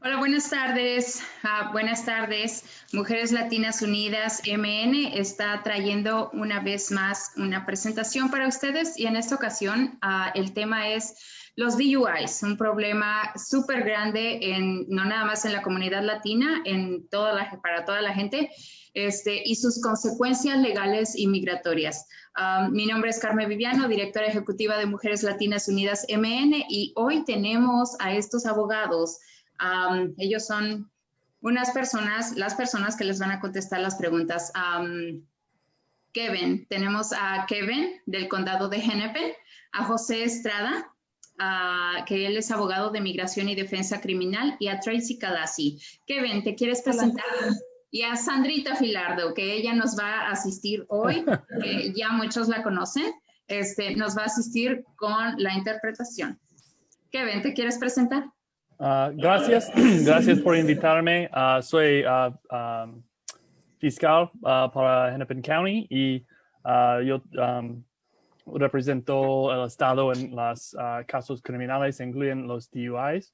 Hola, buenas tardes. Buenas tardes. Mujeres Latinas Unidas MN está trayendo una vez más una presentación para ustedes y en esta ocasión el tema es los DUIs, un problema súper grande no nada más en la comunidad latina, para toda la gente, y sus consecuencias legales y migratorias. Mi nombre es Carmen Viviano, directora ejecutiva de Mujeres Latinas Unidas MN, y hoy tenemos a estos abogados. Ellos son las personas que les van a contestar las preguntas. Tenemos a Kevin del condado de Hennepin, a José Estrada, que él es abogado de migración y defensa criminal, y a Tracy Kadasi. Kevin, ¿te quieres presentar? Hola. Y a Sandrita Filardo, que ella nos va a asistir hoy, que ya muchos la conocen, nos va a asistir con la interpretación. Kevin, ¿te quieres presentar? Gracias por invitarme. Soy fiscal para Hennepin County y yo represento el estado en los casos criminales, incluyen los DUIs.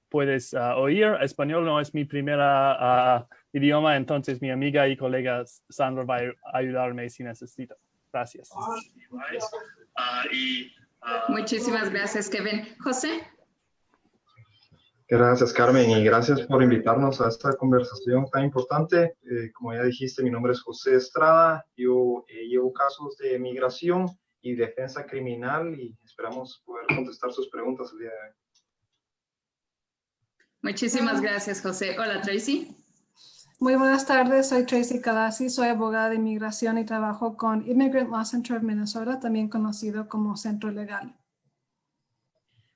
Puedes oír, español no es mi primera idioma, entonces mi amiga y colega Sandra va a ayudarme si necesito. Gracias. Muchísimas gracias, Kevin. José. Gracias, Carmen, y gracias por invitarnos a esta conversación tan importante. Como ya dijiste, mi nombre es José Estrada. Yo llevo casos de migración y defensa criminal y esperamos poder contestar sus preguntas el día de hoy. Muchísimas gracias, José. Hola, Tracy. Muy buenas tardes, soy Tracy Kadasi, soy abogada de inmigración y trabajo con Immigrant Law Center of Minnesota, también conocido como Centro Legal.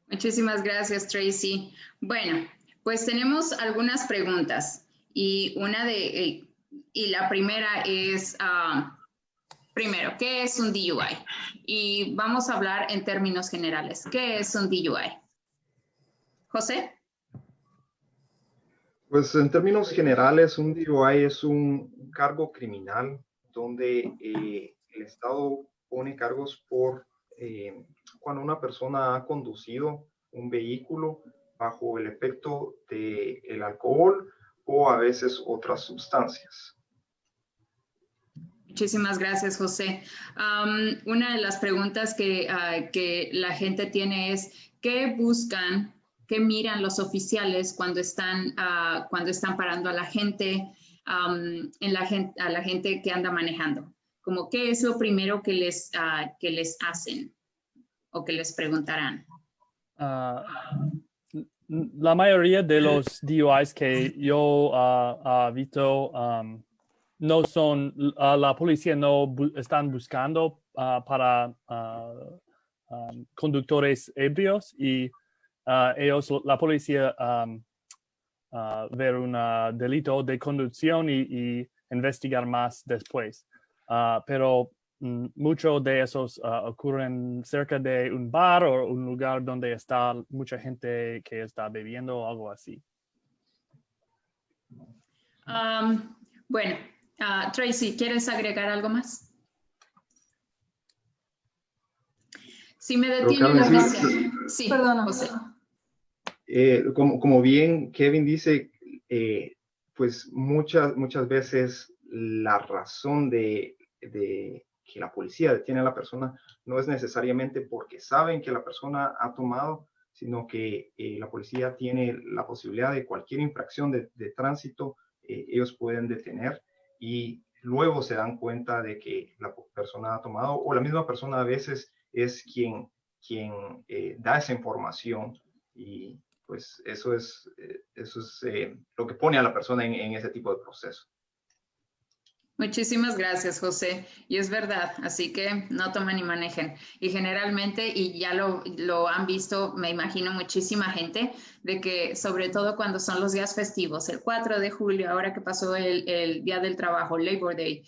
Muchísimas gracias, Tracy. Bueno, pues tenemos algunas preguntas y la primera es, primero, ¿qué es un DUI? Y vamos a hablar en términos generales. ¿Qué es un DUI? José. Pues en términos generales, un DUI es un cargo criminal donde el Estado pone cargos por cuando una persona ha conducido un vehículo bajo el efecto del alcohol o a veces otras sustancias. Muchísimas gracias, José. Una de las preguntas que la gente tiene es, ¿qué miran los oficiales cuando están parando a la gente, a la gente que anda manejando? Como, ¿qué es lo primero que les hacen o que les preguntarán? La mayoría de los DUIs que yo he visto no son, la policía no están buscando para conductores ebrios y la policía ver un delito de conducción y investigar más después. Pero muchos de esos ocurren cerca de un bar o un lugar donde está mucha gente que está bebiendo o algo así. Bueno, Tracy, ¿quieres agregar algo más? Si me detiene la audiencia. Sí, perdona, José. Como bien Kevin dice, pues muchas veces la razón de que la policía detiene a la persona no es necesariamente porque saben que la persona ha tomado, sino que la policía tiene la posibilidad de cualquier infracción de tránsito, ellos pueden detener y luego se dan cuenta de que la persona ha tomado o la misma persona a veces es quien da esa información y pues eso es lo que pone a la persona en ese tipo de proceso. Muchísimas gracias, José. Y es verdad, así que no tomen ni manejen. Y generalmente, y ya lo han visto, me imagino, muchísima gente, de que sobre todo cuando son los días festivos, el 4 de julio, ahora que pasó el Día del Trabajo, Labor Day,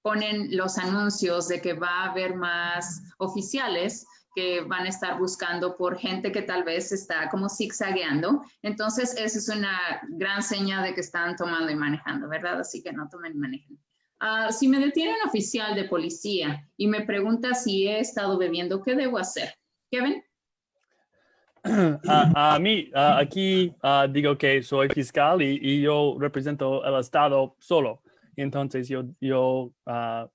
ponen los anuncios de que va a haber más oficiales que van a estar buscando por gente que tal vez está como zigzagueando. Entonces, eso es una gran señal de que están tomando y manejando, ¿verdad? Así que no tomen y manejen. Si me detiene un oficial de policía y me pregunta si he estado bebiendo, ¿qué debo hacer? Kevin. A mí, aquí digo que soy fiscal y yo represento el Estado solo. Entonces, yo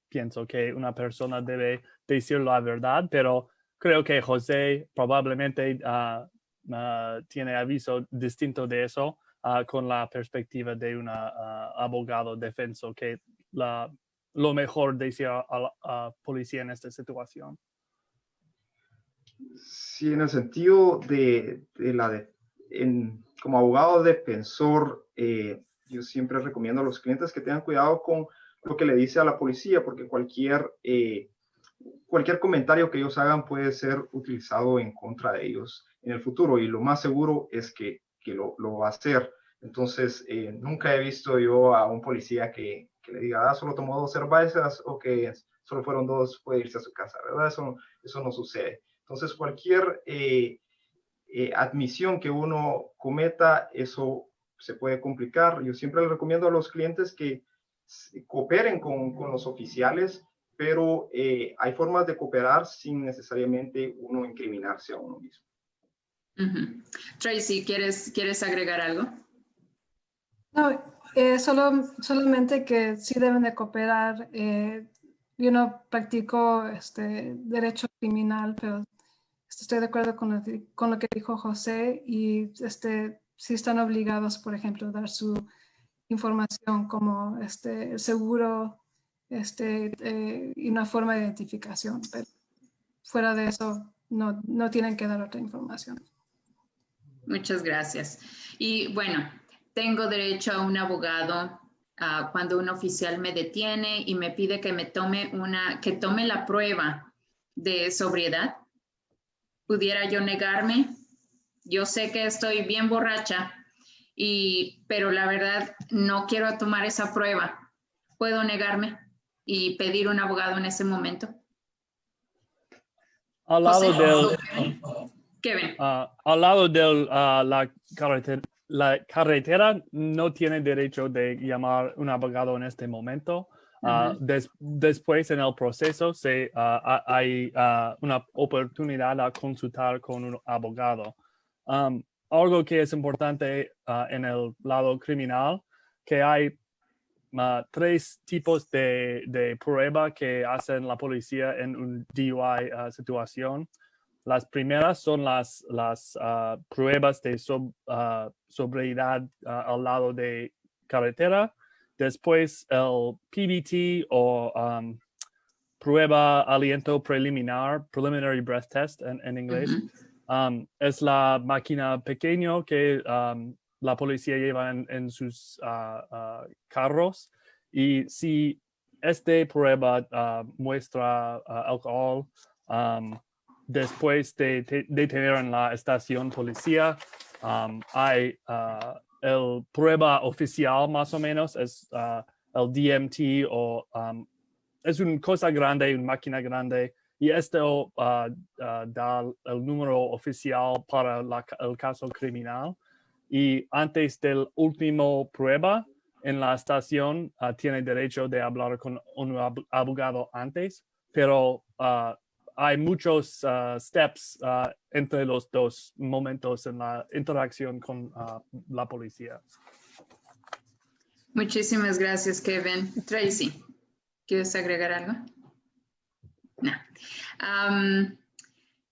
pienso que una persona debe decir la verdad, pero creo que José probablemente tiene aviso distinto de eso con la perspectiva de un abogado defenso, que lo mejor decía a la policía en esta situación. Sí, en el sentido como abogado defensor, yo siempre recomiendo a los clientes que tengan cuidado con lo que le dice a la policía, porque cualquier comentario que ellos hagan puede ser utilizado en contra de ellos en el futuro, y lo más seguro es que lo va a hacer. Entonces, nunca he visto yo a un policía que le diga, solo tomó 2 cervezas, o que solo fueron 2, puede irse a su casa, ¿verdad? Eso no sucede. Entonces, cualquier admisión que uno cometa, eso se puede complicar. Yo siempre les recomiendo a los clientes que cooperen con los oficiales, pero hay formas de cooperar sin necesariamente uno incriminarse a uno mismo. Tracy, ¿quieres agregar algo? No, solamente que sí deben de cooperar. Yo no practico derecho criminal, pero estoy de acuerdo con lo que dijo José, y sí están obligados, por ejemplo, a dar su información como el seguro y una forma de identificación, pero fuera de eso no tienen que dar otra información. Muchas gracias. Y bueno, tengo derecho a un abogado cuando un oficial me detiene y me pide que tome la prueba de sobriedad. ¿Pudiera yo negarme? Yo sé que estoy bien borracha, pero la verdad no quiero tomar esa prueba. ¿Puedo negarme y pedir un abogado en ese momento? Al lado del... Kevin. Al lado de la carretera no tiene derecho de llamar un abogado en este momento. Después, en el proceso, hay una oportunidad a consultar con un abogado. Algo que es importante en el lado criminal, que hay 3 tipos de prueba que hacen la policía en un DUI situación. Las primeras son las pruebas de sobriedad al lado de carretera. Después el PBT o prueba aliento preliminar, preliminary breath test en inglés. Es la máquina pequeña que la policía lleva en sus carros. Y si esta prueba muestra alcohol, después de detener en la estación policía, hay el prueba oficial más o menos, es el DMT o es una cosa grande, una máquina grande, y esto da el número oficial para el caso criminal. Y antes del último prueba en la estación, tiene derecho de hablar con un abogado antes, pero hay muchos steps entre los 2 momentos en la interacción con la policía. Muchísimas gracias, Kevin. Tracy, ¿quieres agregar algo? No.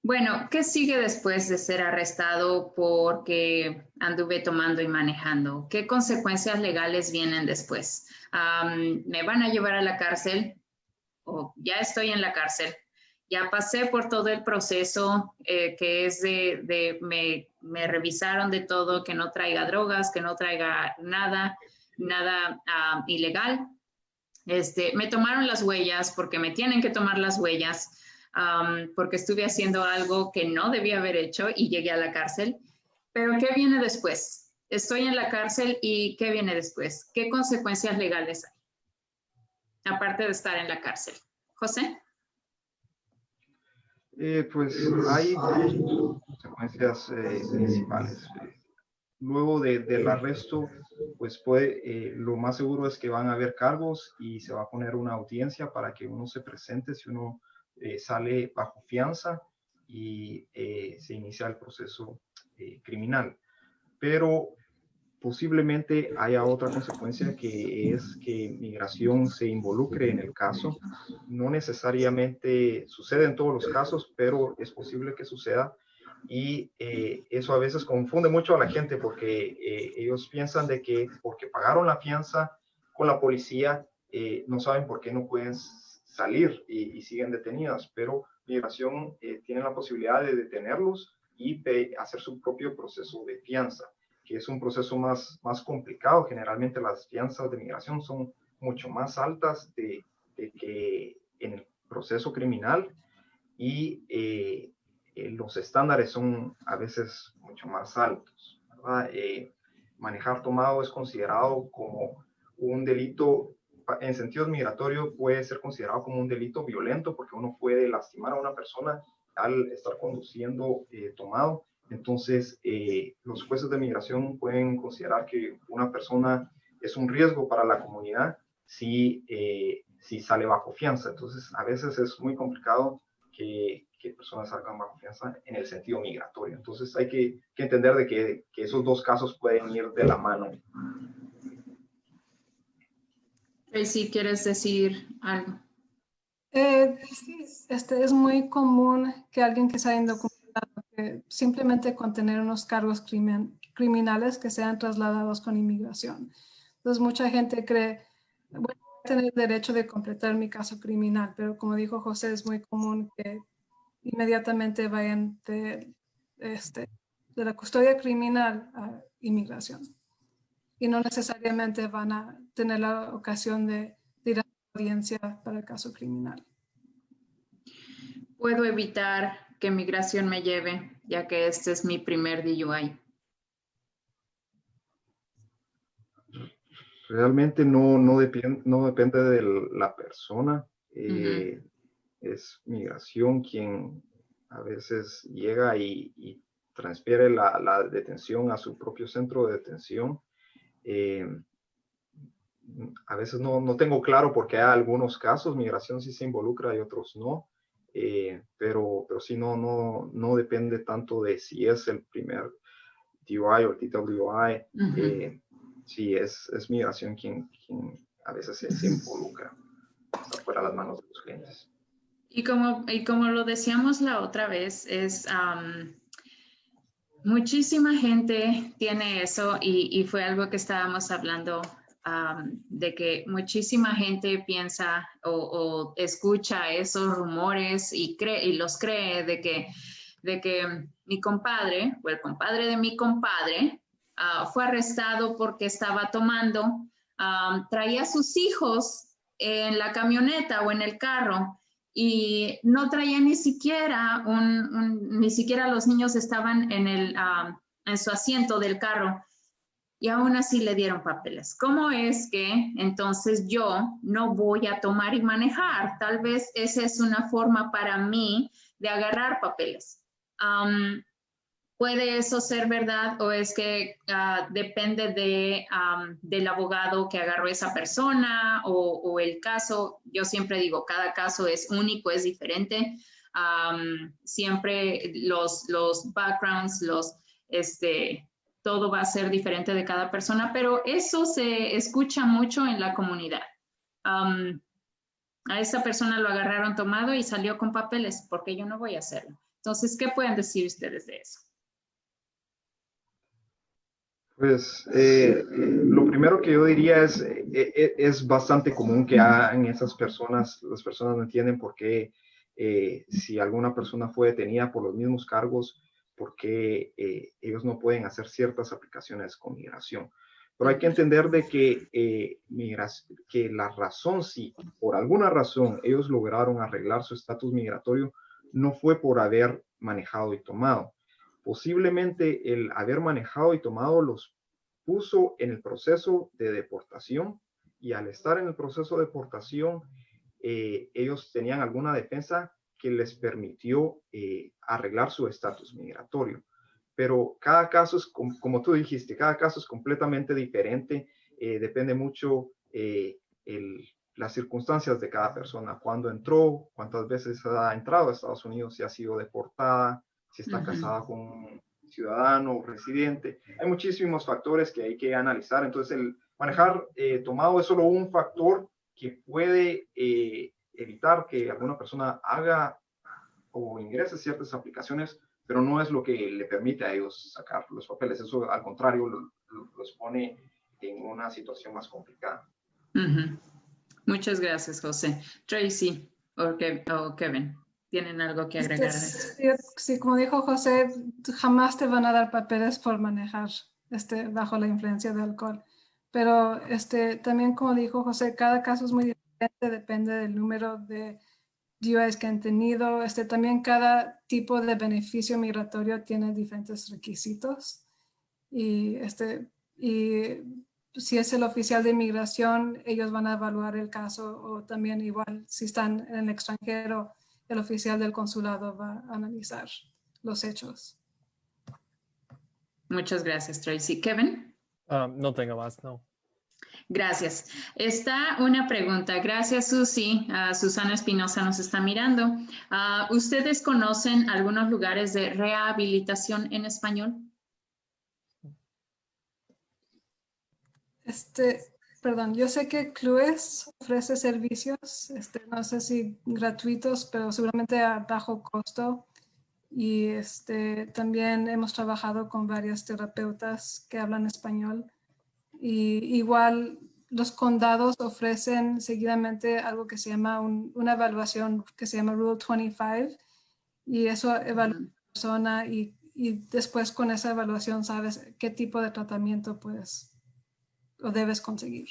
Bueno, ¿qué sigue después de ser arrestado porque anduve tomando y manejando? ¿Qué consecuencias legales vienen después? ¿Me van a llevar a la cárcel? ¿O ya estoy en la cárcel? Ya pasé por todo el proceso que es me revisaron de todo, que no traiga drogas, que no traiga nada ilegal. Me tomaron las huellas porque me tienen que tomar las huellas, porque estuve haciendo algo que no debía haber hecho y llegué a la cárcel. Pero ¿qué viene después? Estoy en la cárcel y ¿qué viene después? ¿Qué consecuencias legales hay? aparte de estar en la cárcel. José. Pues hay dos consecuencias principales. Luego del arresto, pues lo más seguro es que van a haber cargos y se va a poner una audiencia para que uno se presente si uno sale bajo fianza y se inicia el proceso criminal. Pero posiblemente haya otra consecuencia, que es que migración se involucre en el caso. No necesariamente sucede en todos los casos, pero es posible que suceda. Y eso a veces confunde mucho a la gente, porque ellos piensan de que porque pagaron la fianza con la policía, no saben por qué no pueden salir y siguen detenidas. Pero migración tiene la posibilidad de detenerlos y hacer su propio proceso de fianza, que es un proceso más complicado. Generalmente las fianzas de migración son mucho más altas de que en el proceso criminal, y los estándares son a veces mucho más altos, ¿verdad? Manejar tomado es considerado como un delito, en sentido migratorio puede ser considerado como un delito violento, porque uno puede lastimar a una persona al estar conduciendo tomado. Entonces, los jueces de migración pueden considerar que una persona es un riesgo para la comunidad si sale bajo fianza. Entonces, a veces es muy complicado que personas salgan bajo fianza en el sentido migratorio. Entonces, hay que entender de que esos dos casos pueden ir de la mano. Si ¿quieres decir algo? Sí, es muy común que alguien que sea indocumentado, que simplemente con tener unos cargos criminales, que sean trasladados con inmigración. Entonces mucha gente cree, bueno, voy a tener derecho de completar mi caso criminal, pero como dijo José, es muy común que inmediatamente vayan de la custodia criminal a inmigración, y no necesariamente van a tener la ocasión de ir a la audiencia para el caso criminal. Puedo evitar que migración me lleve, ya que este es mi primer DUI. Realmente no depende de la persona. Es migración quien a veces llega y transfiere la detención a su propio centro de detención. A veces no tengo claro, porque hay algunos casos migración sí se involucra y otros no. Pero sí, no depende tanto de si es el primer DUI o TWI. Sí, es migración quien a veces se involucra. Está fuera de las manos de los clientes. Y como lo decíamos la otra vez, muchísima gente tiene eso, y fue algo que estábamos hablando, de que muchísima gente piensa o escucha esos rumores y los cree de que mi compadre o el compadre de mi compadre fue arrestado porque estaba tomando, traía a sus hijos en la camioneta o en el carro, y no traía ni siquiera ni siquiera los niños estaban en su asiento del carro, y aún así le dieron papeles. ¿Cómo es que entonces yo no voy a tomar y manejar? Tal vez esa es una forma para mí de agarrar papeles. ¿Puede eso ser verdad, o es que depende del abogado que agarró esa persona o el caso? Yo siempre digo, cada caso es único, es diferente. Siempre los backgrounds, todo va a ser diferente de cada persona, pero eso se escucha mucho en la comunidad. A esa persona lo agarraron tomado y salió con papeles, porque yo no voy a hacerlo. Entonces, ¿qué pueden decir ustedes de eso? Pues lo primero que yo diría es bastante común que hagan esas personas. Las personas no entienden por qué, si alguna persona fue detenida por los mismos cargos, por qué ellos no pueden hacer ciertas aplicaciones con migración. Pero hay que entender de que la razón, si por alguna razón ellos lograron arreglar su estatus migratorio, no fue por haber manejado y tomado. Posiblemente el haber manejado y tomado los puso en el proceso de deportación, y al estar en el proceso de deportación, ellos tenían alguna defensa que les permitió arreglar su estatus migratorio. Pero cada caso es, como tú dijiste, cada caso es completamente diferente, depende mucho las circunstancias de cada persona, cuándo entró, cuántas veces ha entrado a Estados Unidos, si ha sido deportada, si está casada con un ciudadano o residente. Hay muchísimos factores que hay que analizar. Entonces, el manejar tomado es solo un factor que puede evitar que alguna persona haga o ingrese ciertas aplicaciones, pero no es lo que le permite a ellos sacar los papeles. Eso, al contrario, los pone en una situación más complicada. Muchas gracias, José. Tracy o Kevin, ¿tienen algo que agregar? Sí, como dijo José, jamás te van a dar papeles por manejar bajo la influencia de alcohol. Pero también, como dijo José, cada caso es muy diferente, depende del número de DUIs que han tenido. También cada tipo de beneficio migratorio tiene diferentes requisitos. Y si es el oficial de inmigración, ellos van a evaluar el caso, o también igual si están en el extranjero, el oficial del consulado va a analizar los hechos. Muchas gracias, Tracy. Kevin. No tengo más, no. Gracias. Está una pregunta. Gracias, Susi. Susana Espinosa nos está mirando. ¿Ustedes conocen algunos lugares de rehabilitación en español? Perdón, yo sé que Clues ofrece servicios, no sé si gratuitos, pero seguramente a bajo costo. Y también hemos trabajado con varios terapeutas que hablan español. Y igual los condados ofrecen seguidamente algo que se llama una evaluación que se llama Rule 25. Y eso evalúa a la persona y después con esa evaluación sabes qué tipo de tratamiento puedes o debes conseguir.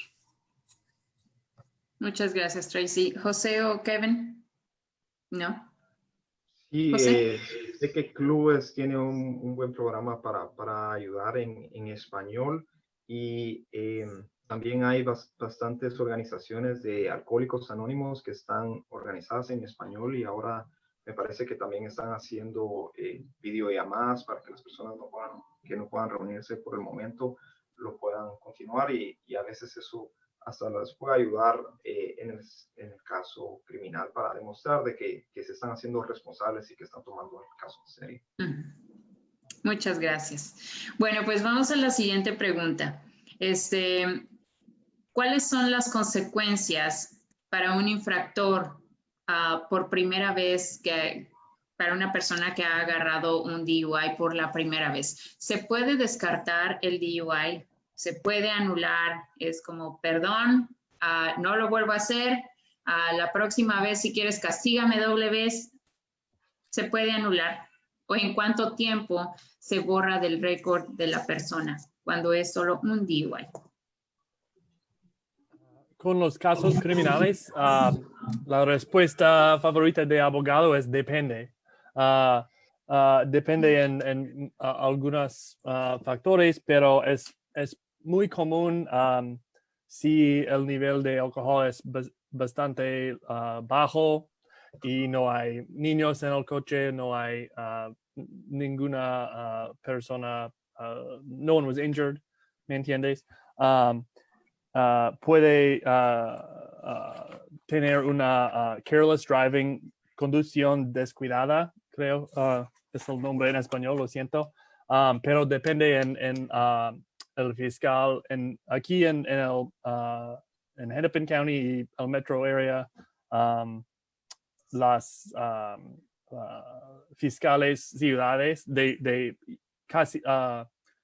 Muchas gracias, Tracy. ¿José o Kevin? ¿No? Sí, sé que Clues tiene un buen programa para ayudar en español, y también hay bastantes organizaciones de alcohólicos anónimos que están organizadas en español, y ahora me parece que también están haciendo videollamadas para que las personas que no puedan reunirse por el momento lo puedan continuar, y a veces eso hasta les puede ayudar en el caso criminal para demostrar de que se están haciendo responsables y que están tomando el caso en serio. Muchas gracias. Bueno, pues vamos a la siguiente pregunta. ¿Cuáles son las consecuencias para un infractor por primera vez para una persona que ha agarrado un DUI por la primera vez? ¿Se puede descartar el DUI? ¿Se puede anular? Es como, perdón, no lo vuelvo a hacer. La próxima vez, si quieres, castígame doble vez. ¿Se puede anular? ¿O en cuánto tiempo se borra del récord de la persona cuando es solo un DUI? Con los casos criminales, la respuesta favorita de abogado es depende. Depende en algunos factores, pero es muy común si el nivel de alcohol es bastante bajo y no hay niños en el coche, no hay ninguna persona, no one was injured, ¿me entiendes? Puede tener una careless driving, conducción descuidada, creo, es el nombre en español, lo siento, pero depende en el fiscal. Aquí en Hennepin County y el metro area, las fiscales ciudades de casi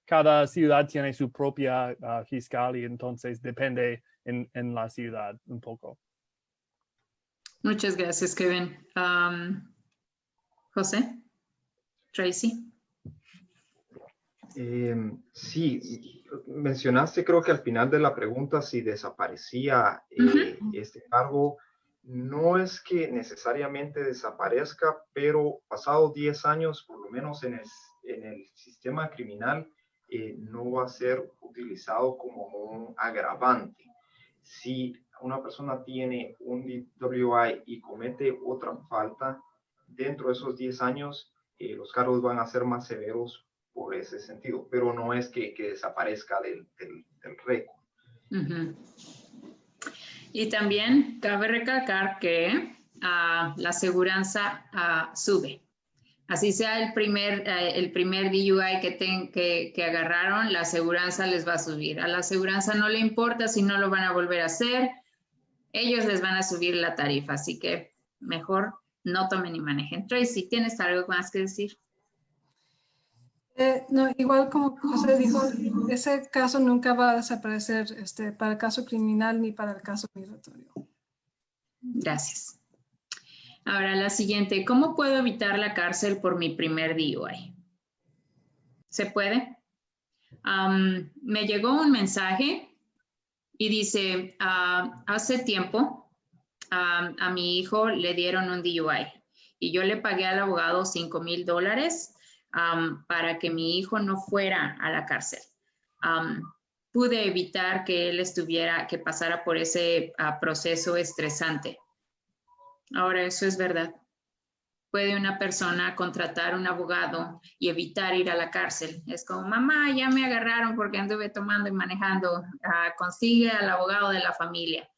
cada ciudad tiene su propia fiscal, y entonces depende en la ciudad un poco. Muchas gracias, Kevin. José, Tracy. Sí, mencionaste, creo que al final de la pregunta, si desaparecía este cargo. No es que necesariamente desaparezca, pero pasado 10 años, por lo menos en el sistema criminal, no va a ser utilizado como un agravante. si una persona tiene un DWI y comete otra falta, dentro de esos 10 años, los cargos van a ser más severos por ese sentido, pero no es que desaparezca del récord. Y también cabe recalcar que la aseguranza sube. Así sea el primer DUI que agarraron, la aseguranza les va a subir. A la aseguranza no le importa si no lo van a volver a hacer, ellos les van a subir la tarifa, así que mejor no tomen ni manejen. Tracy, ¿tienes algo más que decir? No, igual como José dijo, ese caso nunca va a desaparecer para el caso criminal ni para el caso migratorio. Gracias. Ahora la siguiente, ¿cómo puedo evitar la cárcel por mi primer DUI? ¿Se puede? Me llegó un mensaje y dice, hace tiempo a mi hijo le dieron un DUI y yo le pagué al abogado $5,000 para que mi hijo no fuera a la cárcel. Pude evitar que él que pasara por ese proceso estresante. Ahora, eso es verdad. ¿Puede una persona contratar un abogado y evitar ir a la cárcel? Es como, mamá, ya me agarraron porque anduve tomando y manejando. Consigue al abogado de la familia.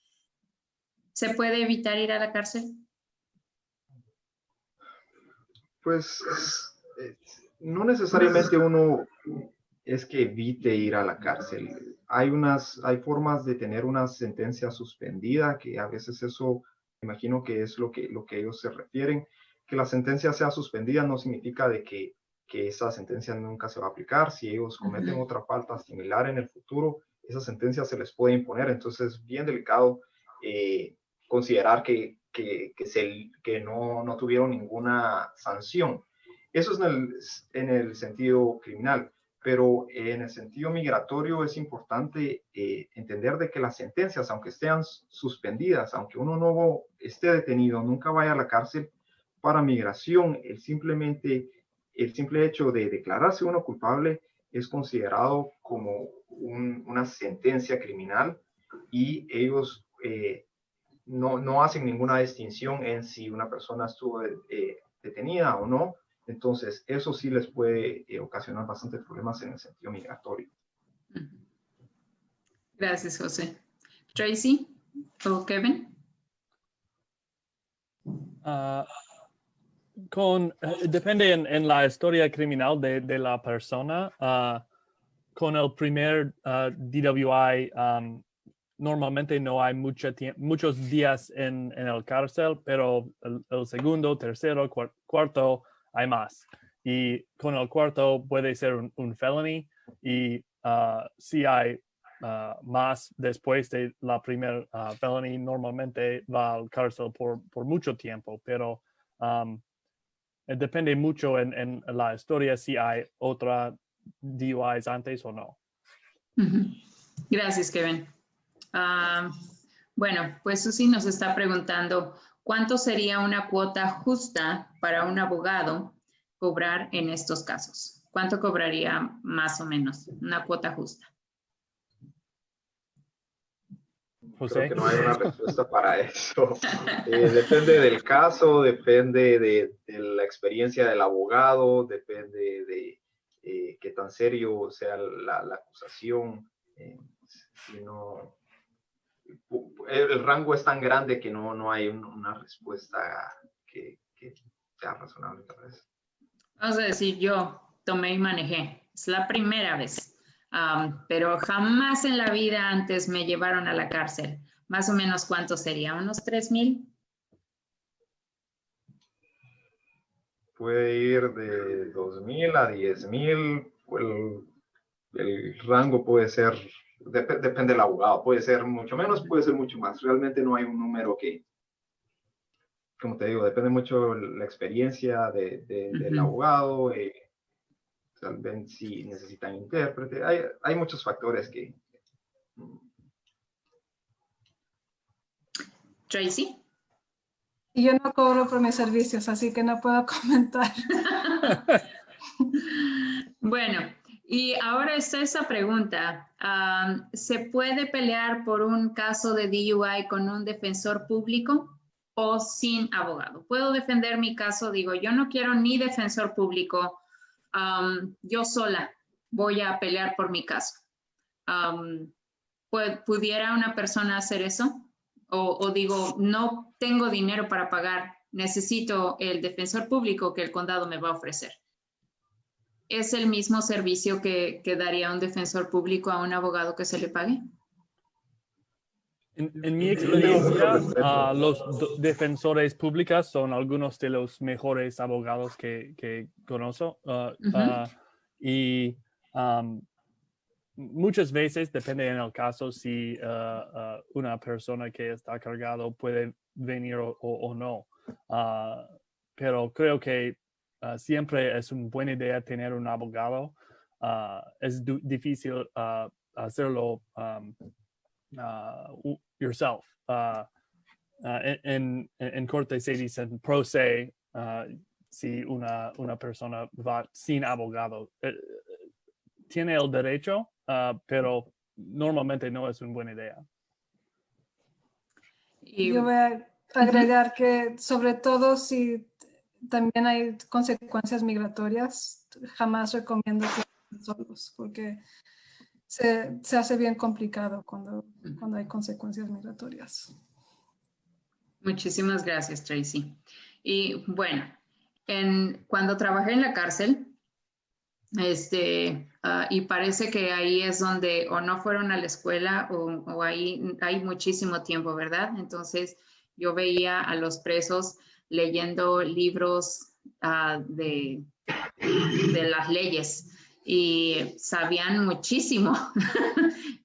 ¿Se puede evitar ir a la cárcel? Pues no necesariamente uno es que evite ir a la cárcel. Hay formas de tener una sentencia suspendida, que a veces eso, me imagino que es lo que ellos se refieren. Que la sentencia sea suspendida no significa de que esa sentencia nunca se va a aplicar. Si ellos cometen otra falta similar en el futuro, esa sentencia se les puede imponer. Entonces es bien delicado considerar que no tuvieron ninguna sanción. Eso es en el sentido criminal, pero en el sentido migratorio es importante entender de que las sentencias, aunque estén suspendidas, aunque uno no esté detenido, nunca vaya a la cárcel. Para migración, el simple hecho de declararse uno culpable es considerado como una sentencia criminal y ellos no hacen ninguna distinción en si una persona estuvo detenida o no. Entonces, eso sí les puede ocasionar bastantes problemas en el sentido migratorio. Gracias, José. Tracy o Kevin. Depende en la historia criminal de la persona. Con el primer DWI, normalmente no hay muchos días en el cárcel, pero el segundo, tercero, cuarto hay más. Y con el cuarto puede ser un felony y si hay más después de la primera felony, normalmente va al cárcel por mucho tiempo, pero depende mucho en la historia si hay otra DUIs antes o no. Gracias, Kevin. Bueno, pues Susi nos está preguntando, ¿cuánto sería una cuota justa para un abogado cobrar en estos casos? ¿Cuánto cobraría más o menos una cuota justa? José. Creo que no hay una respuesta para eso. Depende del caso, depende de la experiencia del abogado, depende de qué tan serio sea la acusación. El rango es tan grande que no hay una respuesta que sea razonable tal vez. Vamos a decir, yo tomé y manejé. Es la primera vez. Pero jamás en la vida antes me llevaron a la cárcel. Más o menos, ¿cuánto sería? ¿Unos 3,000? Puede ir de 2,000 a 10,000. El rango puede ser, depende del abogado. Puede ser mucho menos, puede ser mucho más. Realmente no hay un número que, como te digo, depende mucho de la experiencia del abogado. Tal vez si necesitan intérprete, hay muchos factores que... Tracy. Y yo no cobro por mis servicios, así que no puedo comentar. Bueno, Y ahora está esa pregunta. ¿Se puede pelear por un caso de DUI con un defensor público o sin abogado? ¿Puedo defender mi caso? Digo, yo no quiero ni defensor público. Yo sola voy a pelear por mi caso. ¿Pudiera una persona hacer eso? O digo, no tengo dinero para pagar, necesito el defensor público que el condado me va a ofrecer. ¿Es el mismo servicio que daría un defensor público a un abogado que se le pague? En mi experiencia, los defensores públicos son algunos de los mejores abogados que conozco. Y muchas veces, depende en el caso, si una persona que está cargado puede venir o no. Pero creo que siempre es una buena idea tener un abogado. Es difícil hacerlo yourself. En corte se dicen pro se si una persona va sin abogado. Tiene el derecho, pero normalmente no es una buena idea. Yo voy a agregar que sobre todo si también hay consecuencias migratorias, jamás recomiendo que estén solos porque se hace bien complicado cuando hay consecuencias migratorias. Muchísimas gracias, Tracy. Y bueno, cuando trabajé en la cárcel, y parece que ahí es donde o no fueron a la escuela o ahí hay muchísimo tiempo, ¿verdad? Entonces yo veía a los presos leyendo libros de las leyes y sabían muchísimo.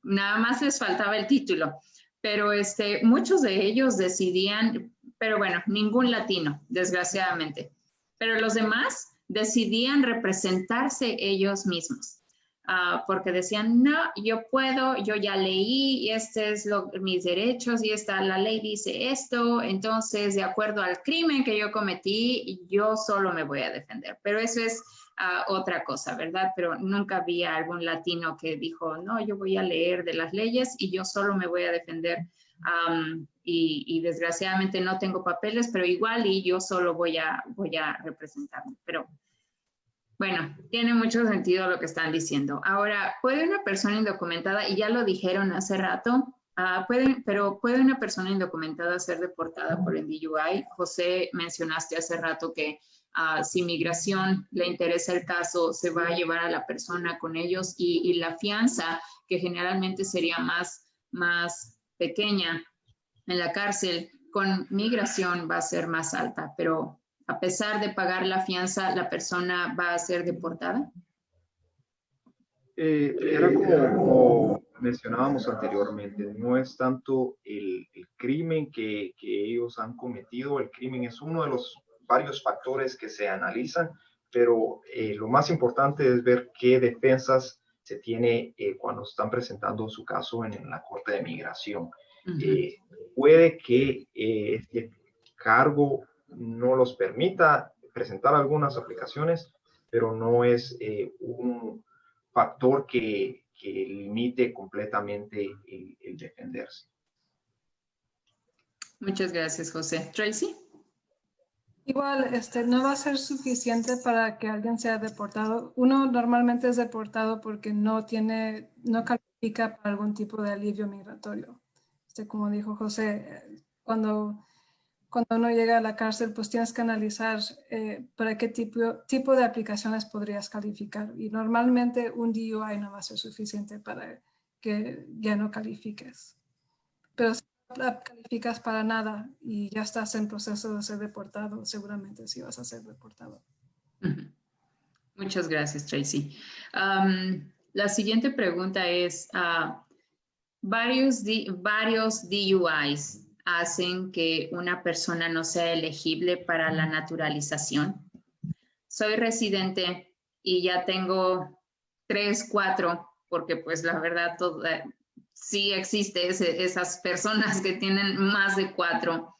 Nada más les faltaba el título. Pero muchos de ellos decidían, pero bueno, ningún latino, desgraciadamente. Pero los demás decidían representarse ellos mismos, porque decían, no, yo puedo, yo ya leí, mis derechos y la ley dice esto, entonces de acuerdo al crimen que yo cometí, yo solo me voy a defender. Pero eso es otra cosa, ¿verdad? Pero nunca había algún latino que dijo, no, yo voy a leer de las leyes y yo solo me voy a defender. Y desgraciadamente no tengo papeles, pero igual y yo solo voy a representarme. Pero bueno, tiene mucho sentido lo que están diciendo. Ahora, ¿puede una persona indocumentada, y ya lo dijeron hace rato, ¿puede una persona indocumentada ser deportada por el DUI? José, mencionaste hace rato que si migración le interesa el caso, se va a llevar a la persona con ellos y la fianza, que generalmente sería más pequeña en la cárcel, con migración va a ser más alta, pero a pesar de pagar la fianza, ¿la persona va a ser deportada? Era como mencionábamos anteriormente, no es tanto el crimen que ellos han cometido, el crimen es uno de los varios factores que se analizan, pero lo más importante es ver qué defensas se tiene cuando están presentando su caso en la Corte de Migración. Puede que este cargo no los permita presentar algunas aplicaciones, pero no es un factor que limite completamente el defenderse. Muchas gracias, José. Tracy. Igual, no va a ser suficiente para que alguien sea deportado. Uno normalmente es deportado porque no califica para algún tipo de alivio migratorio. Como dijo José, cuando uno llega a la cárcel, pues tienes que analizar para qué tipo de aplicaciones podrías calificar. Y normalmente un DUI no va a ser suficiente para que ya no califiques. Pero si no calificas para nada y ya estás en proceso de ser deportado, seguramente sí vas a ser deportado. Muchas gracias, Tracy. La siguiente pregunta es, varios DUIs hacen que una persona no sea elegible para la naturalización. Soy residente y ya tengo 3, 4, porque pues la verdad sí existe esas personas que tienen más de 4.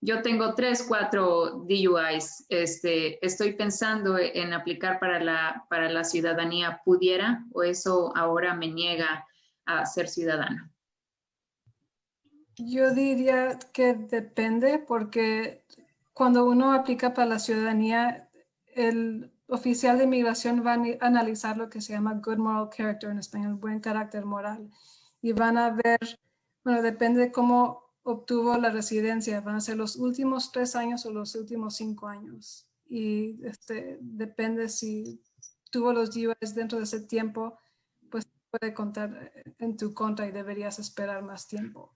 yo tengo 3, 4 DUIs, estoy pensando en aplicar para la ciudadanía, ¿pudiera? ¿O eso ahora me niega a ser ciudadano? Yo diría que depende, porque cuando uno aplica para la ciudadanía, el oficial de inmigración va a analizar lo que se llama good moral character, en español, buen carácter moral. Y van a ver, bueno, depende de cómo obtuvo la residencia, van a ser los últimos 3 años o los últimos 5 años. Y depende si tuvo los DUIs dentro de ese tiempo, pues puede contar en tu contra y deberías esperar más tiempo.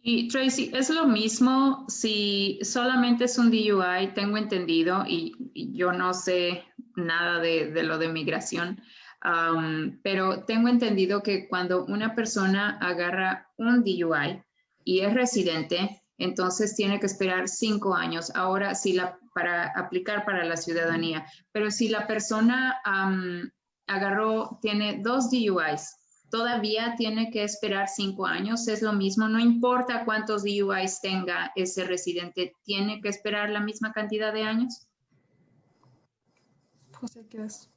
Y Tracy, es lo mismo si solamente es un DUI, tengo entendido, y yo no sé nada de lo de migración, pero tengo entendido que cuando una persona agarra un DUI y es residente, entonces tiene que esperar 5 años. Ahora, para aplicar para la ciudadanía, pero si la persona tiene 2 DUIs, todavía tiene que esperar 5 años, es lo mismo, no importa cuántos DUIs tenga ese residente, ¿tiene que esperar la misma cantidad de años? José, ¿qué es?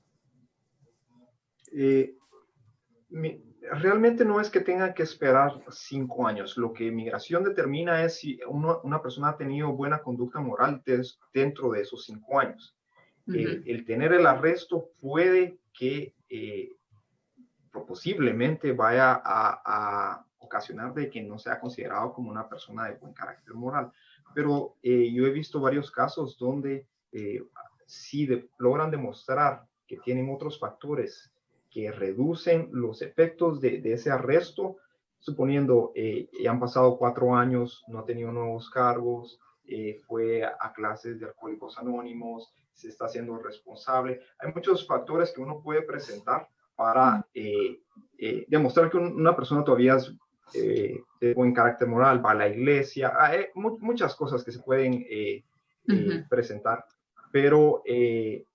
Realmente no es que tenga que esperar 5 años. Lo que migración determina es si una persona ha tenido buena conducta moral dentro de esos 5 años. El tener el arresto puede que posiblemente vaya a ocasionar de que no sea considerado como una persona de buen carácter moral. Pero yo he visto varios casos donde si logran demostrar que tienen otros factores que reducen los efectos de ese arresto, suponiendo ya han pasado 4 años, no ha tenido nuevos cargos, fue a clases de Alcohólicos Anónimos, se está haciendo responsable. Hay muchos factores que uno puede presentar para demostrar que una persona todavía es de buen carácter moral, va a la iglesia, hay muchas cosas que se pueden presentar, pero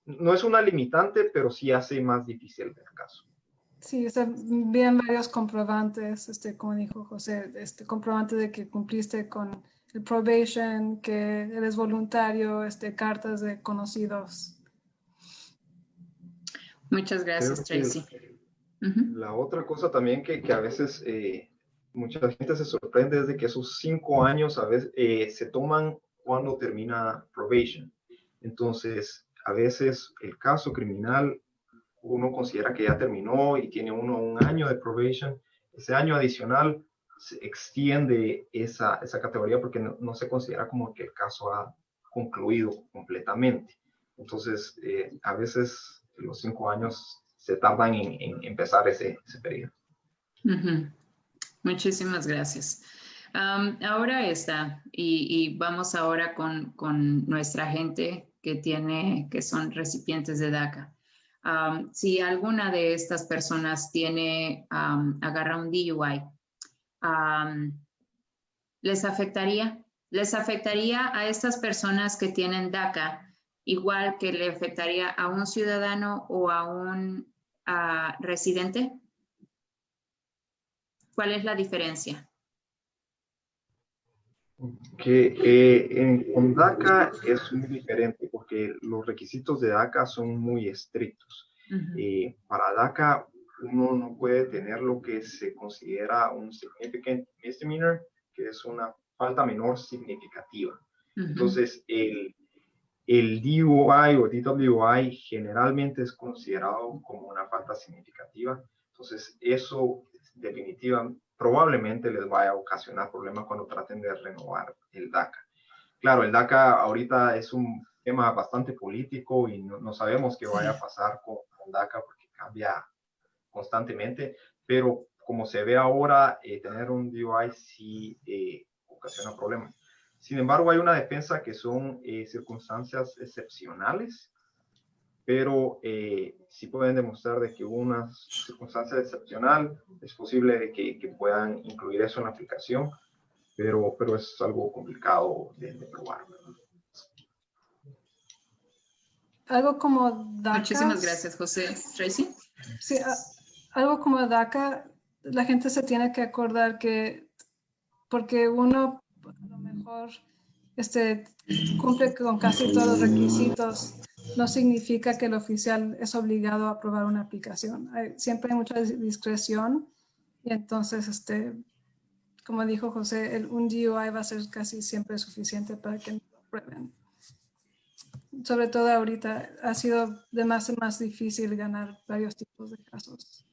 no es una limitante, pero sí hace más difícil el caso. Sí, vienen varios comprobantes, como dijo José, comprobante de que cumpliste con el probation, que eres voluntario, cartas de conocidos. Muchas gracias, Tracy. La otra cosa también que a veces mucha gente se sorprende es de que esos 5 años a veces se toman cuando termina probation. Entonces, a veces el caso criminal uno considera que ya terminó y tiene uno 1 año de probation. Ese año adicional se extiende esa categoría porque no se considera como que el caso ha concluido completamente. Entonces, a veces los 5 años se tardan en empezar ese periodo. Muchísimas gracias. Ahora está, y vamos ahora con nuestra gente que son recipientes de DACA. Si alguna de estas personas agarra un DUI, ¿les afectaría? ¿Les afectaría a estas personas que tienen DACA igual que le afectaría a un ciudadano o a un residente? ¿Cuál es la diferencia? Con DACA es muy diferente porque los requisitos de DACA son muy estrictos. Para DACA uno no puede tener lo que se considera un significant misdemeanor, que es una falta menor significativa. Entonces, el DUI o DWI generalmente es considerado como una falta significativa. Entonces, eso definitivamente, probablemente les vaya a ocasionar problemas cuando traten de renovar el DACA. Claro, el DACA ahorita es un tema bastante político y no sabemos qué vaya a pasar con DACA porque cambia constantemente, pero como se ve ahora, tener un DUI sí ocasiona problemas. Sin embargo, hay una defensa que son circunstancias excepcionales, pero sí pueden demostrar de que hubo una circunstancia excepcional, es posible de que puedan incluir eso en la aplicación, pero es algo complicado de probar. Algo como DACA. Muchísimas gracias, José. Tracy. Sí, algo como DACA, la gente se tiene que acordar que porque uno pues, a lo mejor cumple con casi todos los requisitos, no significa que el oficial es obligado a aprobar una aplicación. Siempre hay mucha discreción y entonces, como dijo José, un DUI va a ser casi siempre suficiente para que lo aprueben. Sobre todo ahorita ha sido de más en más difícil ganar varios tipos de casos.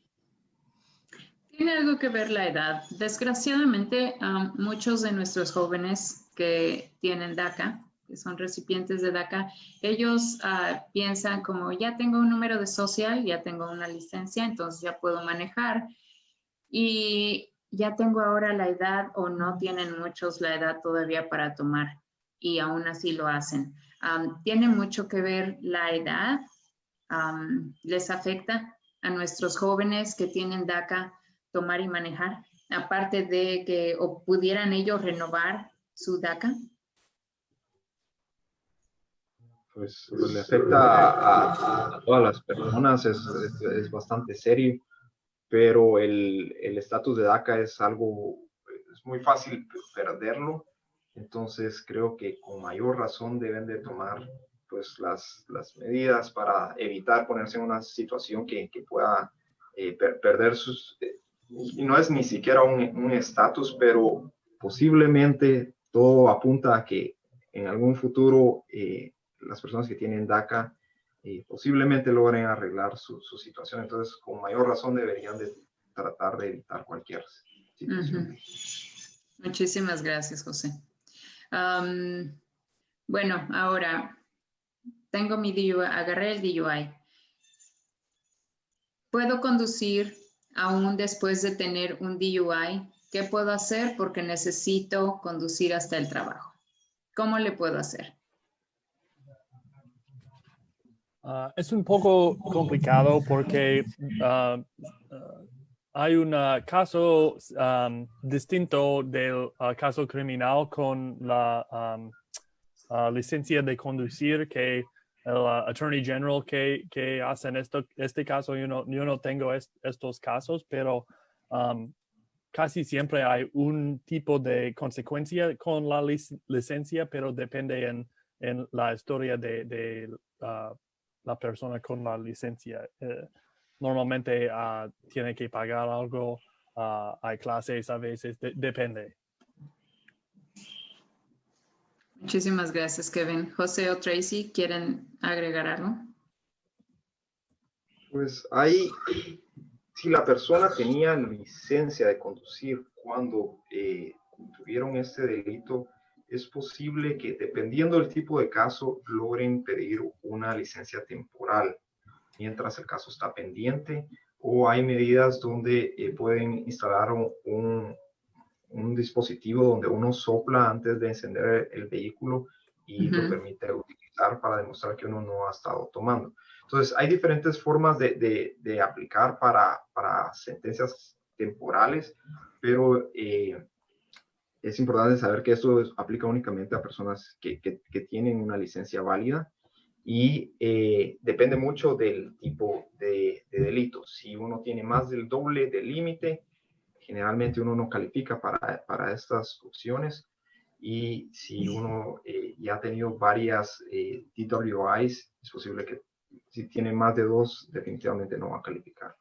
Tiene algo que ver la edad. Desgraciadamente, muchos de nuestros jóvenes que tienen DACA, que son recipientes de DACA, ellos piensan como ya tengo un número de social, ya tengo una licencia, entonces ya puedo manejar y ya tengo ahora la edad o no tienen muchos la edad todavía para tomar y aún así lo hacen. Tiene mucho que ver la edad, les afecta a nuestros jóvenes que tienen DACA tomar y manejar, aparte de que o pudieran ellos renovar su DACA. Pues le afecta a todas las personas, es bastante serio, pero el estatus de DACA es muy fácil perderlo, entonces creo que con mayor razón deben de tomar pues las medidas para evitar ponerse en una situación que pueda perder sus... y no es ni siquiera un estatus, pero posiblemente todo apunta a que en algún futuro las personas que tienen DACA posiblemente logren arreglar su situación. Entonces, con mayor razón deberían de tratar de evitar cualquier situación. Muchísimas gracias, José. Bueno, ahora tengo mi DUI, agarré el DUI. ¿Puedo conducir aún después de tener un DUI? ¿Qué puedo hacer? Porque necesito conducir hasta el trabajo. ¿Cómo le puedo hacer? Es un poco complicado porque hay un caso distinto del caso criminal con la licencia de conducir que el Attorney General que hacen este caso. Yo no tengo estos casos, pero casi siempre hay un tipo de consecuencia con la licencia, pero depende en la historia de la persona con la licencia. Normalmente tiene que pagar algo, hay clases a veces, depende. Muchísimas gracias, Kevin. José o Tracy, ¿quieren agregar algo? Pues si la persona tenía licencia de conducir cuando tuvieron este delito, es posible que, dependiendo del tipo de caso, logren pedir una licencia temporal mientras el caso está pendiente, o hay medidas donde pueden instalar un dispositivo donde uno sopla antes de encender el vehículo y lo permite utilizar para demostrar que uno no ha estado tomando. Entonces, hay diferentes formas de aplicar para sentencias temporales, pero es importante saber que esto aplica únicamente a personas que tienen una licencia válida y depende mucho del tipo de delito. Si uno tiene más del doble del límite, generalmente uno no califica para estas opciones. Y si uno ya ha tenido varias DWIs, es posible que si tiene más de 2, definitivamente no va a calificar.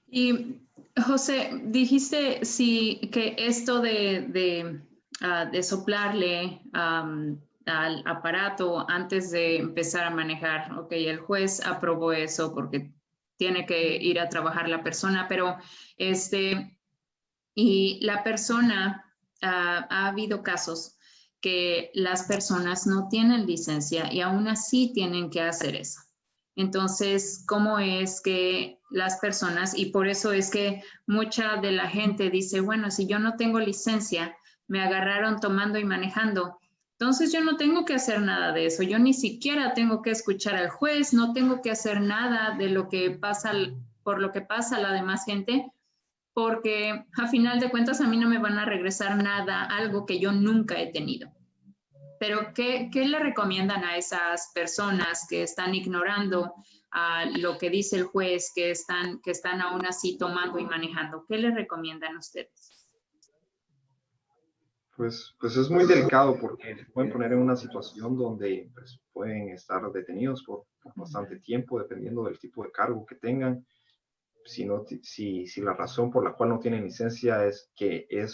Y José, dijiste que esto de soplarle al aparato antes de empezar a manejar, ok, el juez aprobó eso porque tiene que ir a trabajar la persona, pero y la persona, ha habido casos que las personas no tienen licencia y aún así tienen que hacer eso. Entonces, ¿cómo es que las personas, y por eso es que mucha de la gente dice, bueno, si yo no tengo licencia, me agarraron tomando y manejando, entonces yo no tengo que hacer nada de eso, yo ni siquiera tengo que escuchar al juez, no tengo que hacer nada de lo que pasa, por lo que pasa a la demás gente, porque a final de cuentas a mí no me van a regresar nada, algo que yo nunca he tenido. Pero ¿qué le recomiendan a esas personas que están ignorando lo que dice el juez, que están aún así tomando y manejando? ¿Qué le recomiendan ustedes? Pues es muy delicado porque se pueden poner en una situación donde pues, pueden estar detenidos por bastante tiempo, dependiendo del tipo de cargo que tengan. Si la razón por la cual no tienen licencia es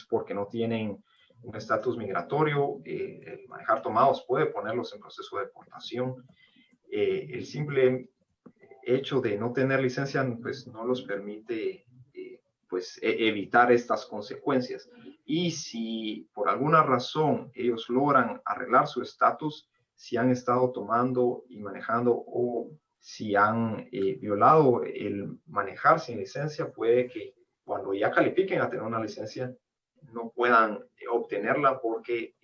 porque no tienen un estatus migratorio, el manejar tomados puede ponerlos en proceso de deportación. El simple hecho de no tener licencia pues no los permite pues evitar estas consecuencias. Y si por alguna razón ellos logran arreglar su estatus, si han estado tomando y manejando o si han violado el manejar sin licencia, puede que cuando ya califiquen a tener una licencia no puedan obtenerla porque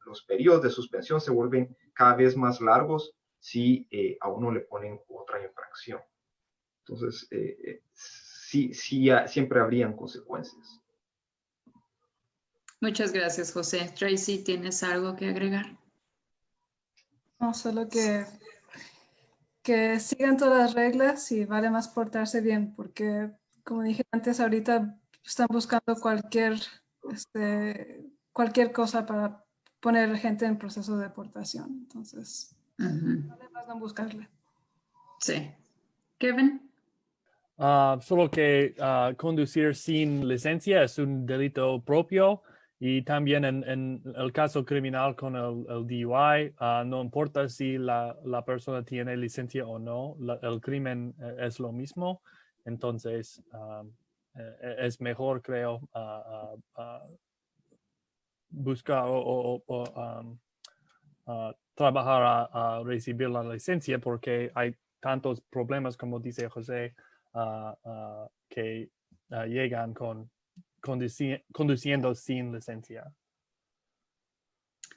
los periodos de suspensión se vuelven cada vez más largos si a uno le ponen otra infracción. Entonces, sí, siempre habrían consecuencias. Muchas gracias, José. Tracy, ¿tienes algo que agregar? No, solo que sigan todas las reglas y vale más portarse bien, porque como dije antes, ahorita están buscando cualquier cosa para poner gente en proceso de deportación. Entonces, vale más no buscarle. Sí. Kevin. Solo que conducir sin licencia es un delito propio y también en el caso criminal con el DUI, no importa si la persona tiene licencia o no, el crimen es lo mismo. Entonces, es mejor, creo, buscar o trabajar a recibir la licencia porque hay tantos problemas, como dice José, que llegan conduciendo sin licencia.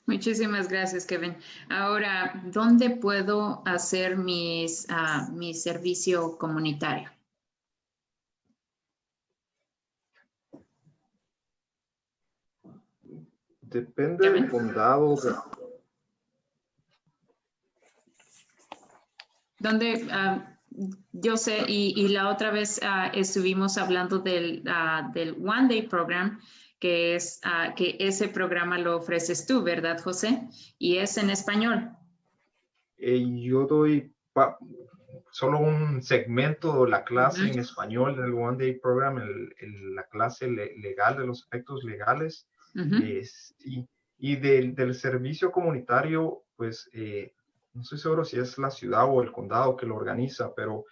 Muchísimas gracias, Kevin. Ahora, ¿dónde puedo hacer mi servicio comunitario? Depende del condado. Donde yo sé, y la otra vez estuvimos hablando del One Day Program, que es que ese programa lo ofreces tú, ¿verdad, José? Y es en español. Yo doy solo un segmento de la clase en español del One Day Program, la clase legal de los efectos legales. Y del servicio comunitario, pues no estoy seguro si es la ciudad o el condado que lo organiza, pero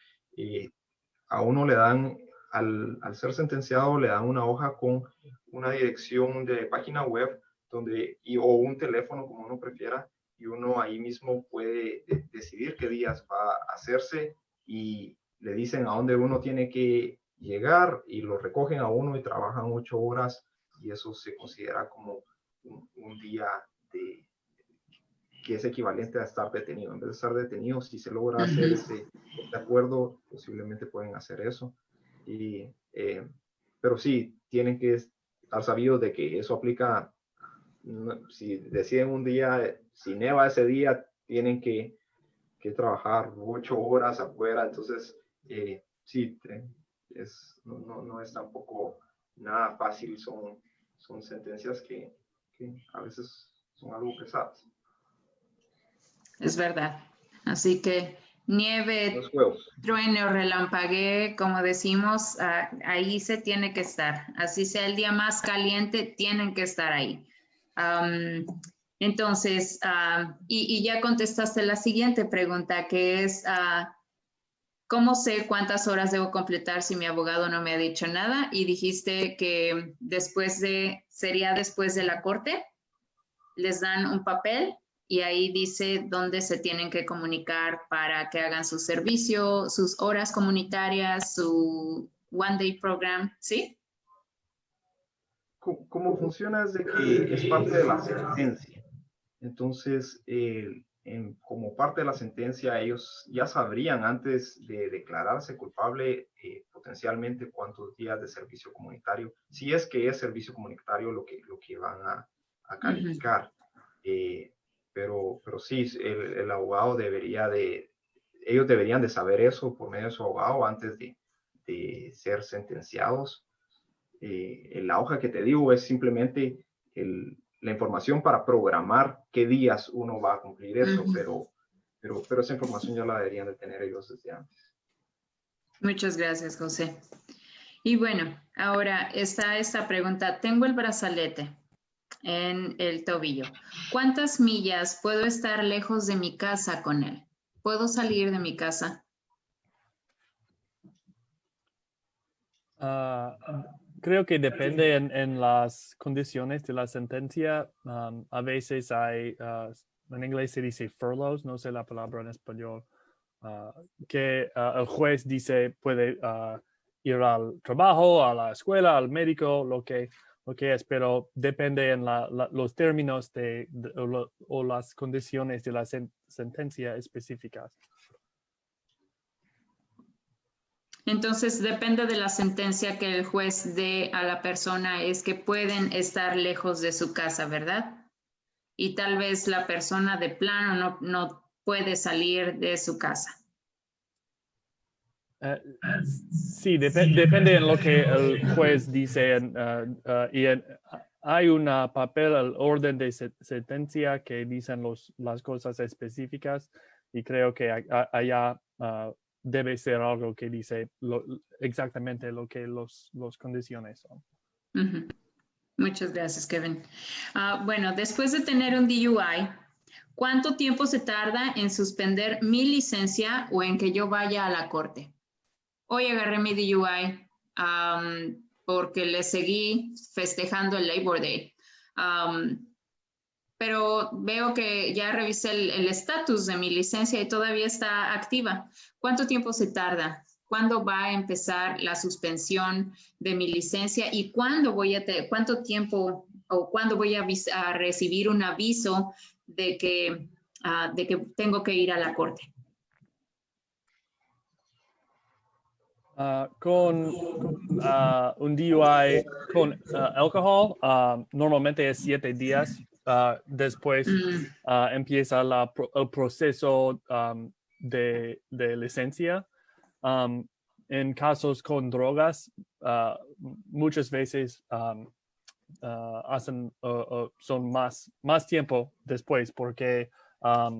a uno le dan, al ser sentenciado, le dan una hoja con una dirección de página web o un teléfono, como uno prefiera, y uno ahí mismo puede decidir qué días va a hacerse y le dicen a dónde uno tiene que llegar y lo recogen a uno y trabajan 8 horas y eso se considera como un día que es equivalente a estar detenido. En vez de estar detenido, si se logra hacer ese acuerdo, posiblemente pueden hacer eso. Pero sí, tienen que estar sabidos de que eso aplica. Si deciden un día, si neva ese día, tienen que trabajar 8 horas afuera. Entonces, sí, no es tampoco nada fácil. Son sentencias que a veces son algo pesadas. Es verdad. Así que nieve, truene o relampaguee, como decimos, ahí se tiene que estar. Así sea el día más caliente, tienen que estar ahí. Entonces, y ya contestaste la siguiente pregunta, que es, ¿cómo sé cuántas horas debo completar si mi abogado no me ha dicho nada? Y dijiste que sería después de la corte, les dan un papel y ahí dice dónde se tienen que comunicar para que hagan su servicio, sus horas comunitarias, su One Day Program, ¿sí? ¿Cómo funciona? Es de que es parte de la sentencia. Entonces, como parte de la sentencia, ellos ya sabrían antes de declararse culpable potencialmente cuántos días de servicio comunitario, si es que es servicio comunitario lo que van a calificar. Pero sí, el abogado ellos deberían de saber eso por medio de su abogado antes de ser sentenciados. La hoja que te digo es simplemente la información para programar qué días uno va a cumplir eso, pero esa información ya la deberían de tener ellos desde antes. Muchas gracias, José. Y bueno, ahora está esta pregunta. Tengo el brazalete en el tobillo. ¿Cuántas millas puedo estar lejos de mi casa con él? ¿Puedo salir de mi casa? Creo que depende en las condiciones de la sentencia. A veces hay, en inglés se dice furloughs, no sé la palabra en español, que el juez dice puede ir al trabajo, a la escuela, al médico, lo que es, pero depende en los términos o las condiciones de la sentencia específicas. Entonces, depende de la sentencia que el juez dé a la persona, es que pueden estar lejos de su casa, ¿verdad? Y tal vez la persona de plano no puede salir de su casa. Sí, depende en lo que el juez dice. Hay un papel, el orden de sentencia que dicen las cosas específicas y creo que allá debe ser algo que dice exactamente lo que los condiciones son. Uh-huh. Muchas gracias, Kevin. Bueno, después de tener un DUI, ¿cuánto tiempo se tarda en suspender mi licencia o en que yo vaya a la corte? Hoy agarré mi DUI porque le seguí festejando el Labor Day. Pero veo que ya revisé el estatus de mi licencia y todavía está activa. ¿Cuánto tiempo se tarda? ¿Cuándo va a empezar la suspensión de mi licencia? ¿Y cuándo cuánto tiempo o cuándo voy a recibir un aviso de que tengo que ir a la corte? Con un DUI con alcohol, normalmente es 7 días. Después empieza el proceso de licencia. En casos con drogas, muchas veces son más tiempo después porque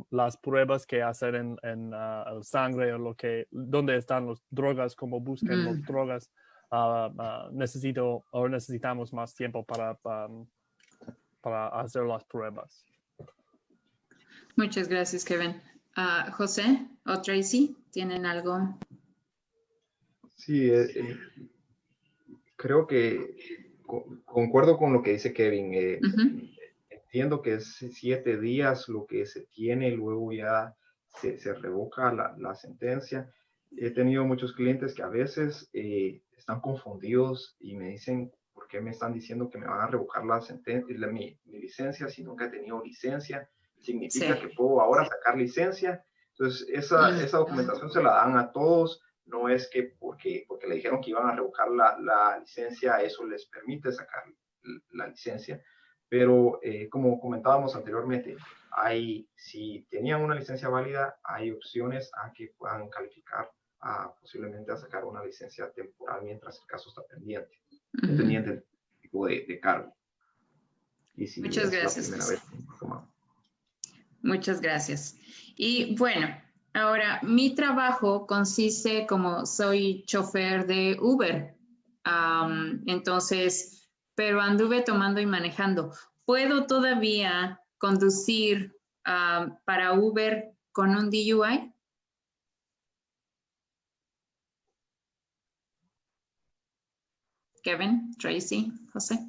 las pruebas que hacen en el sangre o donde están las drogas, como buscan las drogas, necesitamos más tiempo para hacer las pruebas. Muchas gracias, Kevin. José o Tracy, ¿tienen algo? Sí, creo que concuerdo con lo que dice Kevin. Entiendo que es 7 días lo que se tiene, luego ya se revoca la sentencia. He tenido muchos clientes que a veces están confundidos y me dicen, ¿por qué me están diciendo que me van a revocar mi licencia si nunca he tenido licencia? ¿Significa que puedo ahora sacar licencia? Entonces, esa documentación se la dan a todos. No es que porque le dijeron que iban a revocar la licencia, eso les permite sacar la licencia. Pero como comentábamos anteriormente, si tenían una licencia válida, hay opciones a que puedan calificar posiblemente a sacar una licencia temporal mientras el caso está pendiente, dependiente del tipo de cargo. Y si Muchas gracias. La primera vez que tomamos. Muchas gracias. Y bueno, ahora mi trabajo consiste como soy chofer de Uber. Entonces, pero anduve tomando y manejando. ¿Puedo todavía conducir para Uber con un DUI? Kevin, Tracy, José.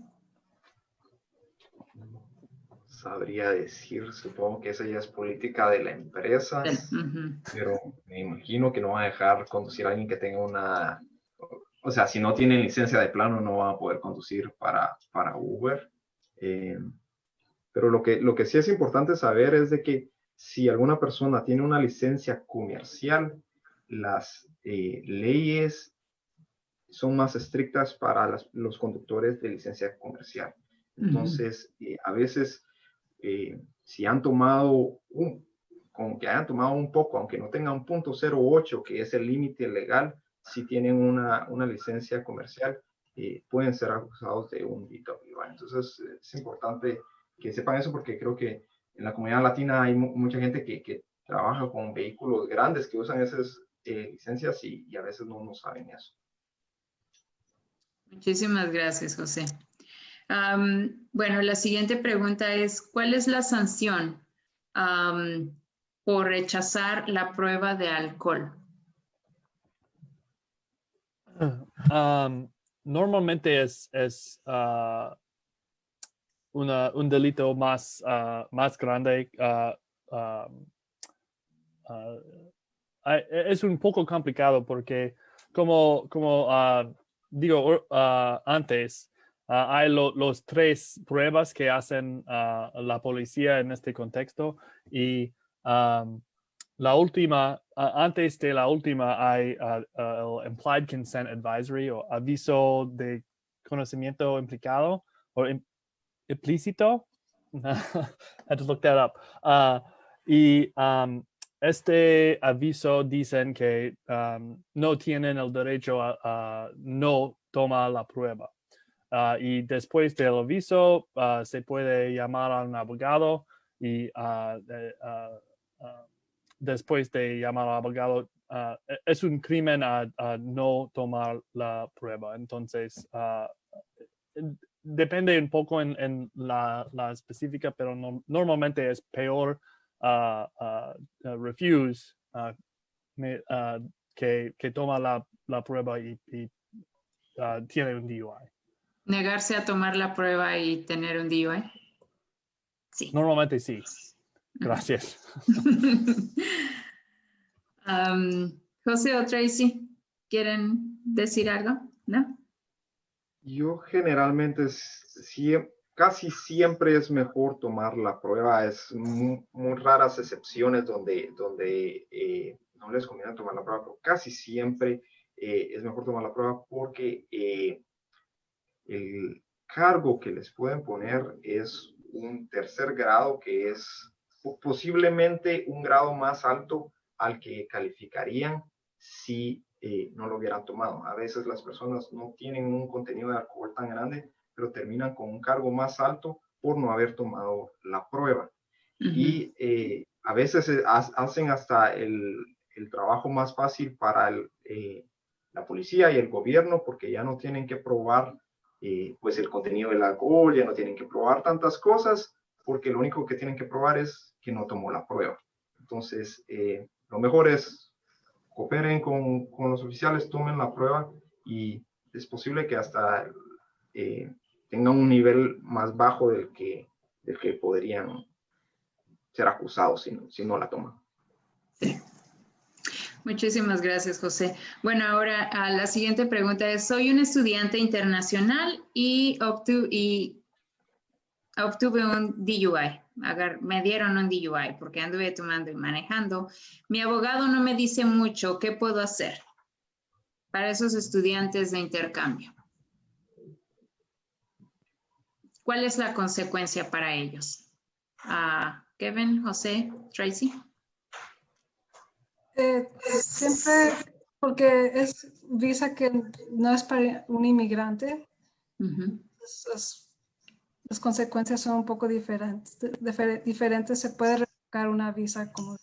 Sabría decir, supongo que esa ya es política de la empresa, pero me imagino que no va a dejar conducir a alguien que tenga o sea, si no tienen licencia de plano no van a poder conducir para Uber. Pero lo que sí es importante saber es de que si alguna persona tiene una licencia comercial, las leyes son más estrictas para los conductores de licencia comercial. Entonces, a veces, si han tomado con que hayan tomado un poco, aunque no tengan 0.08, que es el límite legal, si tienen una licencia comercial, pueden ser acusados de un DWI. Entonces, es importante sepan eso, porque creo que en la comunidad latina hay mucha gente que trabaja con vehículos grandes que usan esas licencias y a veces no saben eso. Muchísimas gracias, José. Bueno, la siguiente pregunta es, ¿cuál es la sanción por rechazar la prueba de alcohol? Normalmente es un delito más grande. Es un poco complicado porque como digo antes, hay los 3 pruebas que hacen la policía en este contexto y la última, antes de la última hay el Implied Consent Advisory o aviso de conocimiento implicado o implícito. I had to look that up. Este aviso dicen que no tienen el derecho a no tomar la prueba. Y después del aviso se puede llamar a un abogado y después de llamar al abogado es un crimen a no tomar la prueba. Entonces, depende un poco en la específica, pero normalmente es peor refuse que toma la prueba y tiene un DUI. ¿Negarse a tomar la prueba y tener un DUI? Sí. Normalmente sí. Gracias. José o Tracy, ¿quieren decir algo? ¿No? Yo generalmente casi siempre es mejor tomar la prueba. Es muy raras excepciones donde no les conviene tomar la prueba, pero casi siempre es mejor tomar la prueba porque el cargo que les pueden poner es un 3er grado, que es posiblemente un grado más alto al que calificarían si no lo hubieran tomado. A veces las personas no tienen un contenido de alcohol tan grande, pero terminan con un cargo más alto por no haber tomado la prueba. Y a veces hacen hasta el trabajo más fácil para la policía y el gobierno, porque ya no tienen que probar pues el contenido del alcohol, ya no tienen que probar tantas cosas, porque lo único que tienen que probar es que no tomó la prueba. Entonces, lo mejor es cooperen con los oficiales, tomen la prueba y es posible que hasta tengan un nivel más bajo del que podrían ser acusados si no la toman. Sí. Muchísimas gracias, José. Bueno, ahora la siguiente pregunta es, soy un estudiante internacional y obtuve un DUI. Me dieron un DUI porque anduve tomando y manejando. Mi abogado no me dice mucho. ¿Qué puedo hacer para esos estudiantes de intercambio? ¿Cuál es la consecuencia para ellos? Kevin, José, Tracy. Siempre, porque es visa que no es para un inmigrante, las consecuencias son un poco diferentes. Se puede revocar una visa como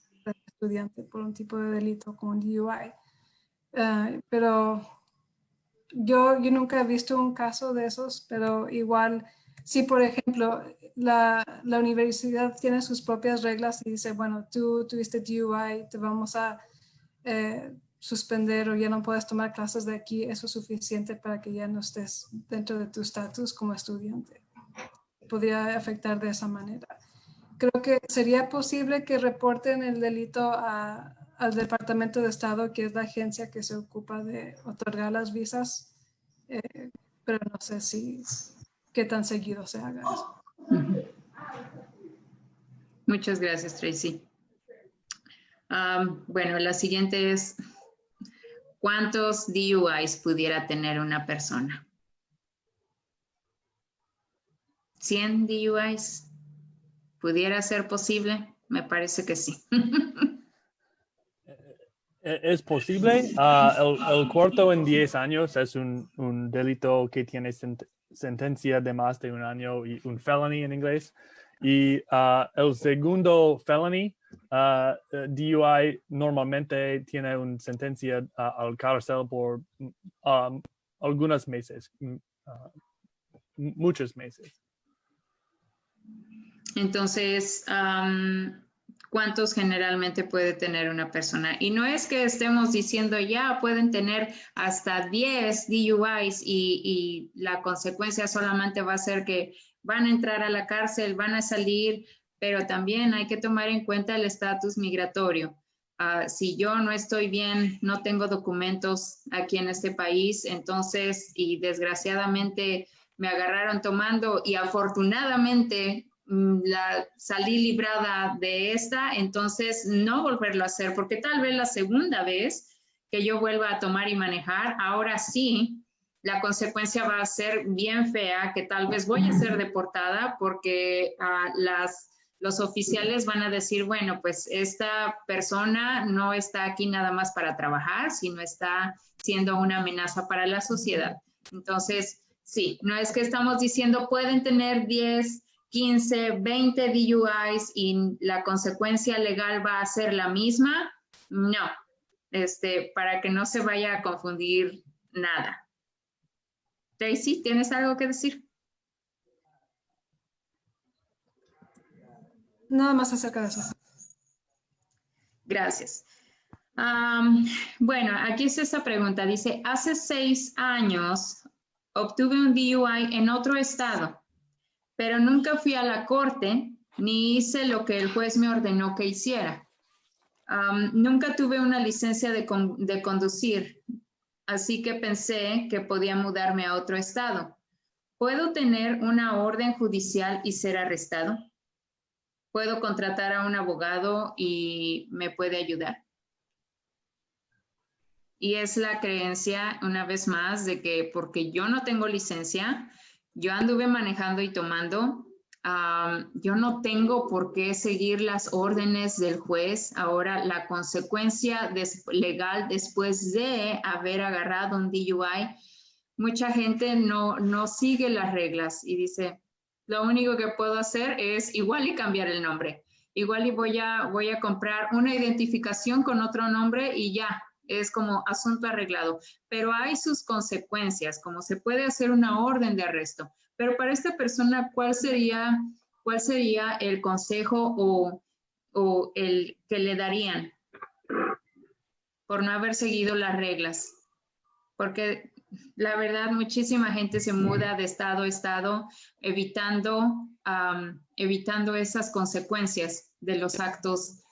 estudiante por un tipo de delito como un DUI. Pero yo nunca he visto un caso de esos, pero igual, si por ejemplo la universidad tiene sus propias reglas y dice, bueno, tú tuviste DUI, te vamos a suspender o ya no puedes tomar clases de aquí, eso es suficiente para que ya no estés dentro de tu estatus como estudiante. Podría afectar de esa manera. Creo que sería posible que reporten el delito al Departamento de Estado, que es la agencia que se ocupa de otorgar las visas, pero no sé qué tan seguido se haga eso. Muchas gracias, Tracy. Bueno, la siguiente es, ¿cuántos DUIs pudiera tener una persona? ¿100 DUIs? ¿Pudiera ser posible? Me parece que sí. Es posible. El cuarto en 10 años es un delito que tiene sentencia de más de un año y un felony en inglés. Y el segundo felony, DUI normalmente tiene una sentencia al cárcel por algunos meses, muchos meses. Entonces, ¿cuántos generalmente puede tener una persona? Y no es que estemos diciendo ya pueden tener hasta 10 DUIs y la consecuencia solamente va a ser que van a entrar a la cárcel, van a salir, pero también hay que tomar en cuenta el estatus migratorio. Si yo no estoy bien, no tengo documentos aquí en este país, entonces, y desgraciadamente me agarraron tomando y afortunadamente salí librada de esta, entonces no volverlo a hacer, porque tal vez la segunda vez que yo vuelva a tomar y manejar, ahora sí, la consecuencia va a ser bien fea, que tal vez voy a ser deportada porque los oficiales van a decir, bueno, pues esta persona no está aquí nada más para trabajar, sino está siendo una amenaza para la sociedad. Entonces, sí, no es que estamos diciendo pueden tener 10, 15, 20 DUIs y la consecuencia legal va a ser la misma. No, para que no se vaya a confundir nada. Tracy, ¿tienes algo que decir? Nada más acerca de eso. Gracias. Bueno, aquí es esta pregunta. Dice, hace 6 años obtuve un DUI en otro estado, pero nunca fui a la corte ni hice lo que el juez me ordenó que hiciera. Nunca tuve una licencia de conducir, así que pensé que podía mudarme a otro estado. ¿Puedo tener una orden judicial y ser arrestado? ¿Puedo contratar a un abogado y me puede ayudar? Y es la creencia, una vez más, de que porque yo no tengo licencia, yo anduve manejando y tomando, yo no tengo por qué seguir las órdenes del juez. Ahora, la consecuencia legal después de haber agarrado un DUI, mucha gente no sigue las reglas y dice, lo único que puedo hacer es igual y cambiar el nombre. Igual y voy a comprar una identificación con otro nombre y ya, es como asunto arreglado. Pero hay sus consecuencias, como se puede hacer una orden de arresto. Pero para esta persona, ¿cuál sería el consejo o el que le darían por no haber seguido las reglas? Porque la verdad, muchísima gente se muda de estado a estado evitando esas consecuencias de los actos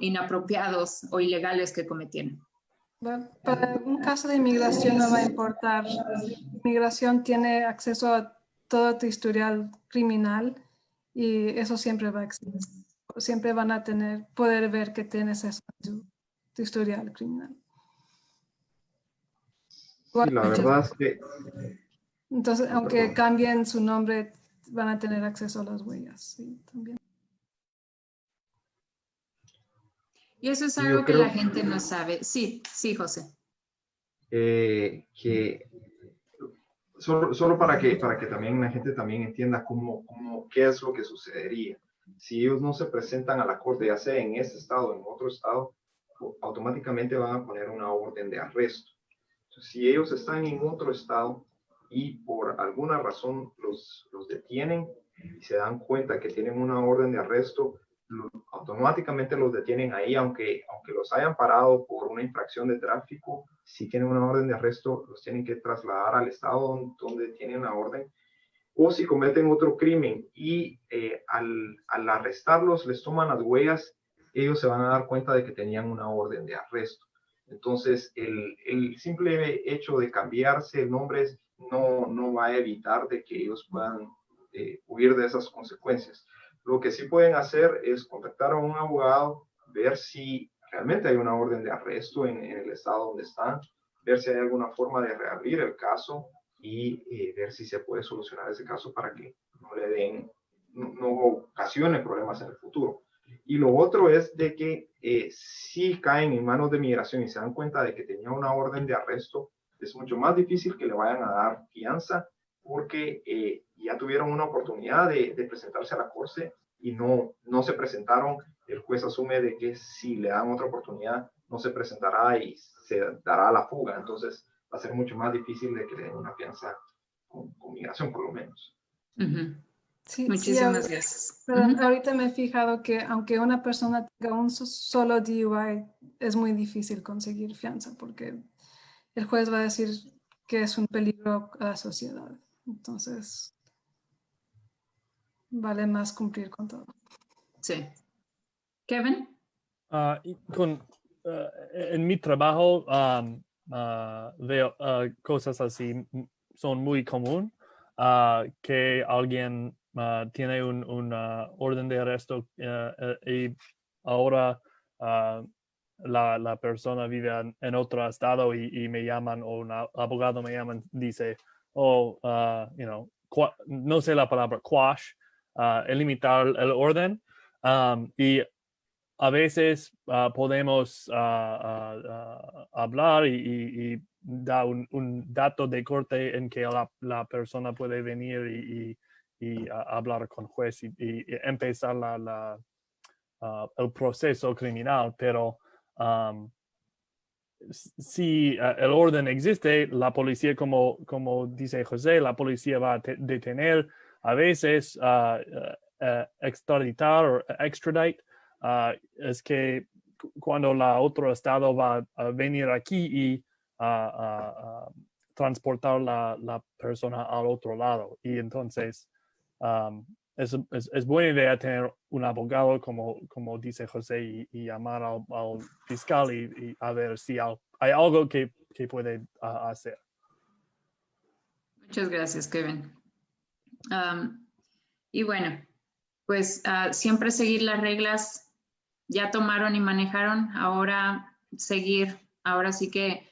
inapropiados o ilegales que cometieron. Bueno, para un caso de inmigración no va a importar. Inmigración tiene acceso a todo tu historial criminal y eso siempre va a existir. Siempre van a poder ver que tienes eso en tu historial criminal. Sí, la verdad es que... Entonces, aunque cambien su nombre, van a tener acceso a las huellas, sí, también. Y eso es algo que la gente no sabe. Sí, José. Que solo para que también la gente también entienda qué es lo que sucedería. Si ellos no se presentan a la corte, ya sea en este estado o en otro estado, automáticamente van a poner una orden de arresto. Entonces, si ellos están en otro estado y por alguna razón los detienen y se dan cuenta que tienen una orden de arresto, automáticamente los detienen ahí, aunque los hayan parado por una infracción de tráfico. Si tienen una orden de arresto, los tienen que trasladar al estado donde tienen la orden. O si cometen otro crimen y al arrestarlos les toman las huellas, ellos se van a dar cuenta de que tenían una orden de arresto. Entonces, el simple hecho de cambiarse el nombre no va a evitar de que ellos puedan huir de esas consecuencias. Lo que sí pueden hacer es contactar a un abogado, ver si realmente hay una orden de arresto en el estado donde están, ver si hay alguna forma de reabrir el caso y ver si se puede solucionar ese caso para que no ocasione problemas en el futuro. Y lo otro es de que si caen en manos de migración y se dan cuenta de que tenía una orden de arresto, es mucho más difícil que le vayan a dar fianza porque ya tuvieron una oportunidad de presentarse a la corte y no se presentaron, el juez asume de que si le dan otra oportunidad, no se presentará y se dará la fuga. Entonces va a ser mucho más difícil de que le den una fianza con migración, por lo menos. Sí, Muchísimas gracias. Pero ahorita me he fijado que aunque una persona tenga un solo DUI, es muy difícil conseguir fianza porque el juez va a decir que es un peligro a la sociedad. Entonces, vale más cumplir con todo. Sí. Kevin. En mi trabajo veo cosas así son muy común, que alguien tiene un orden de arresto y ahora la persona vive en otro estado y me llaman, o un abogado me llaman, dice, no sé la palabra, quash, limitar el orden, y a veces podemos hablar y dar un dato de corte en que la persona puede venir y hablar con el juez y empezar el proceso criminal, pero si el orden existe, la policía, como dice José, la policía va a detener, a veces extraditar o extradite. Es que cuando la otro estado va a venir aquí y transportar la persona al otro lado. Y entonces es buena idea tener un abogado, como dice José, y llamar al fiscal y a ver si hay algo que puede hacer. Muchas gracias, Kevin. Y bueno, pues siempre seguir las reglas. Ya tomaron y manejaron, ahora sí que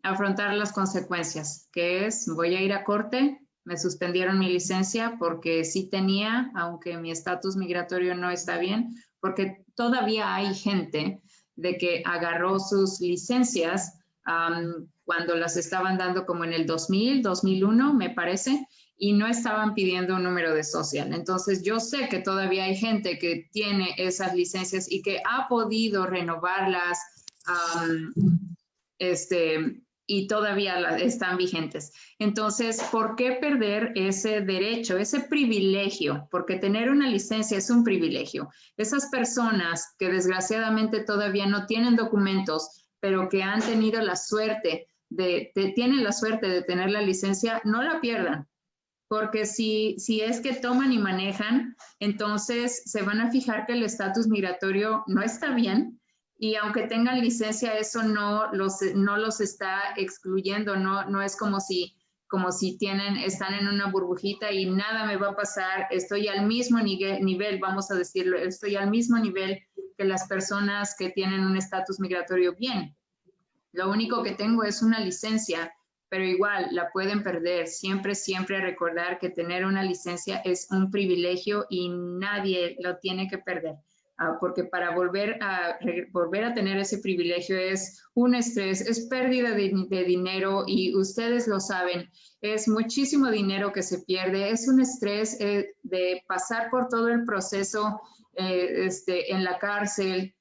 afrontar las consecuencias, que es, voy a ir a corte, me suspendieron mi licencia porque sí tenía, aunque mi estatus migratorio no está bien, porque todavía hay gente de que agarró sus licencias cuando las estaban dando como en el 2000, 2001, me parece, y no estaban pidiendo un número de social. Entonces, yo sé que todavía hay gente que tiene esas licencias y que ha podido renovarlas y todavía están vigentes. Entonces, ¿por qué perder ese derecho, ese privilegio? Porque tener una licencia es un privilegio. Esas personas que desgraciadamente todavía no tienen documentos, pero que han tenido la suerte tienen la suerte de tener la licencia, no la pierdan. Porque si es que toman y manejan, entonces se van a fijar que el estatus migratorio no está bien, y aunque tengan licencia, eso no los está excluyendo, no es como si están en una burbujita y nada me va a pasar, estoy al mismo nivel, vamos a decirlo, estoy al mismo nivel que las personas que tienen un estatus migratorio bien. Lo único que tengo es una licencia, pero igual la pueden perder. Siempre recordar que tener una licencia es un privilegio y nadie lo tiene que perder, porque para volver a tener ese privilegio es un estrés, es pérdida de dinero, y ustedes lo saben, es muchísimo dinero que se pierde, es un estrés de pasar por todo el proceso en la cárcel.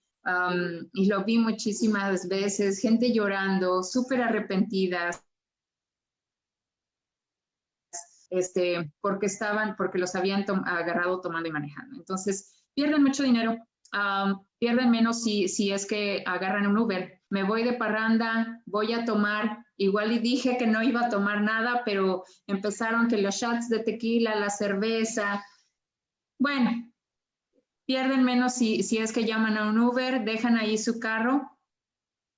Y lo vi muchísimas veces, gente llorando, súper arrepentidas, porque los habían agarrado tomando y manejando. Entonces, pierden mucho dinero, pierden menos si es que agarran un Uber. Me voy de parranda, voy a tomar, igual y dije que no iba a tomar nada, pero empezaron que los shots de tequila, la cerveza, bueno, pierden menos si es que llaman a un Uber, dejan ahí su carro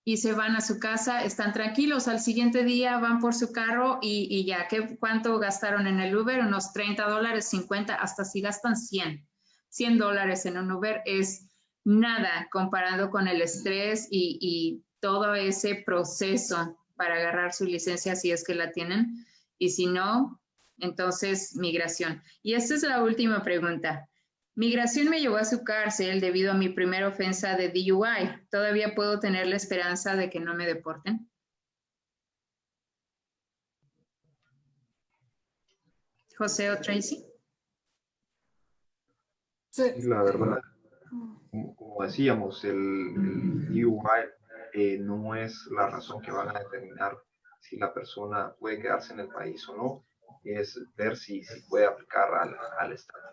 y se van a su casa, están tranquilos. Al siguiente día van por su carro y ya, ¿cuánto gastaron en el Uber? Unos $30, 50, hasta si gastan $100 en un Uber es nada comparado con el estrés y todo ese proceso para agarrar su licencia si es que la tienen, y si no, entonces migración. Y esta es la última pregunta. Migración me llevó a su cárcel debido a mi primera ofensa de DUI. ¿Todavía puedo tener la esperanza de que no me deporten? José o Tracy. Sí. La verdad, como decíamos, el DUI no es la razón que van a determinar si la persona puede quedarse en el país o no. Es ver si puede aplicar al estado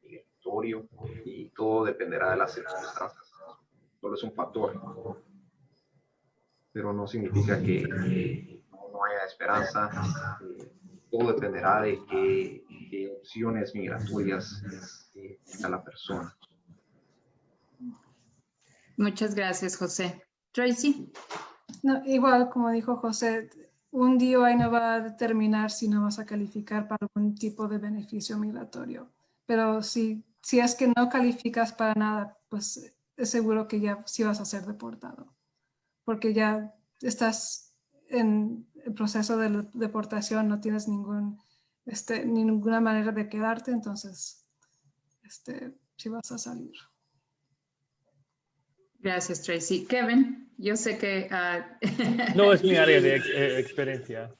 migratorio y todo dependerá de las circunstancias. Solo es un factor, pero no significa que no haya esperanza. Todo dependerá de qué opciones migratorias tenga la persona. Muchas gracias, José. Tracy. No, igual, como dijo José, un DUI no va a determinar si no vas a calificar para algún tipo de beneficio migratorio. Pero si es que no calificas para nada, pues es seguro que ya sí vas a ser deportado. Porque ya estás en el proceso de deportación, no tienes ninguna manera de quedarte, entonces sí vas a salir. Gracias, Tracy. Kevin, yo sé que... No es mi área de experiencia.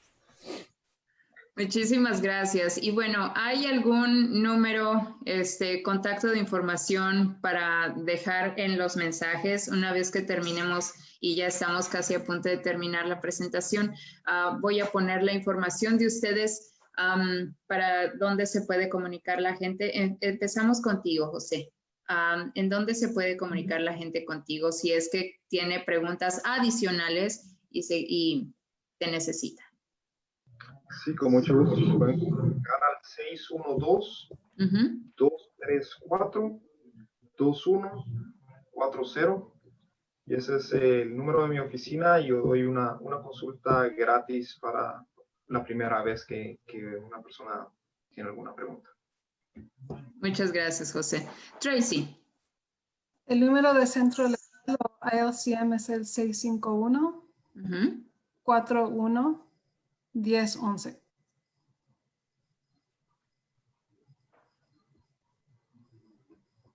Muchísimas gracias. Y bueno, ¿hay algún número, contacto de información para dejar en los mensajes una vez que terminemos y ya estamos casi a punto de terminar la presentación? Voy a poner la información de ustedes para dónde se puede comunicar la gente. Empezamos contigo, José. ¿En dónde se puede comunicar la gente contigo si es que tiene preguntas adicionales y te necesita? Sí, con mucho gusto. Se pueden comunicar al 612-234-2140. Y ese es el número de mi oficina. Yo doy una consulta gratis para la primera vez que una persona tiene alguna pregunta. Muchas gracias, José. Tracy. El número de centro legal o ILCM es el 651-41-1011.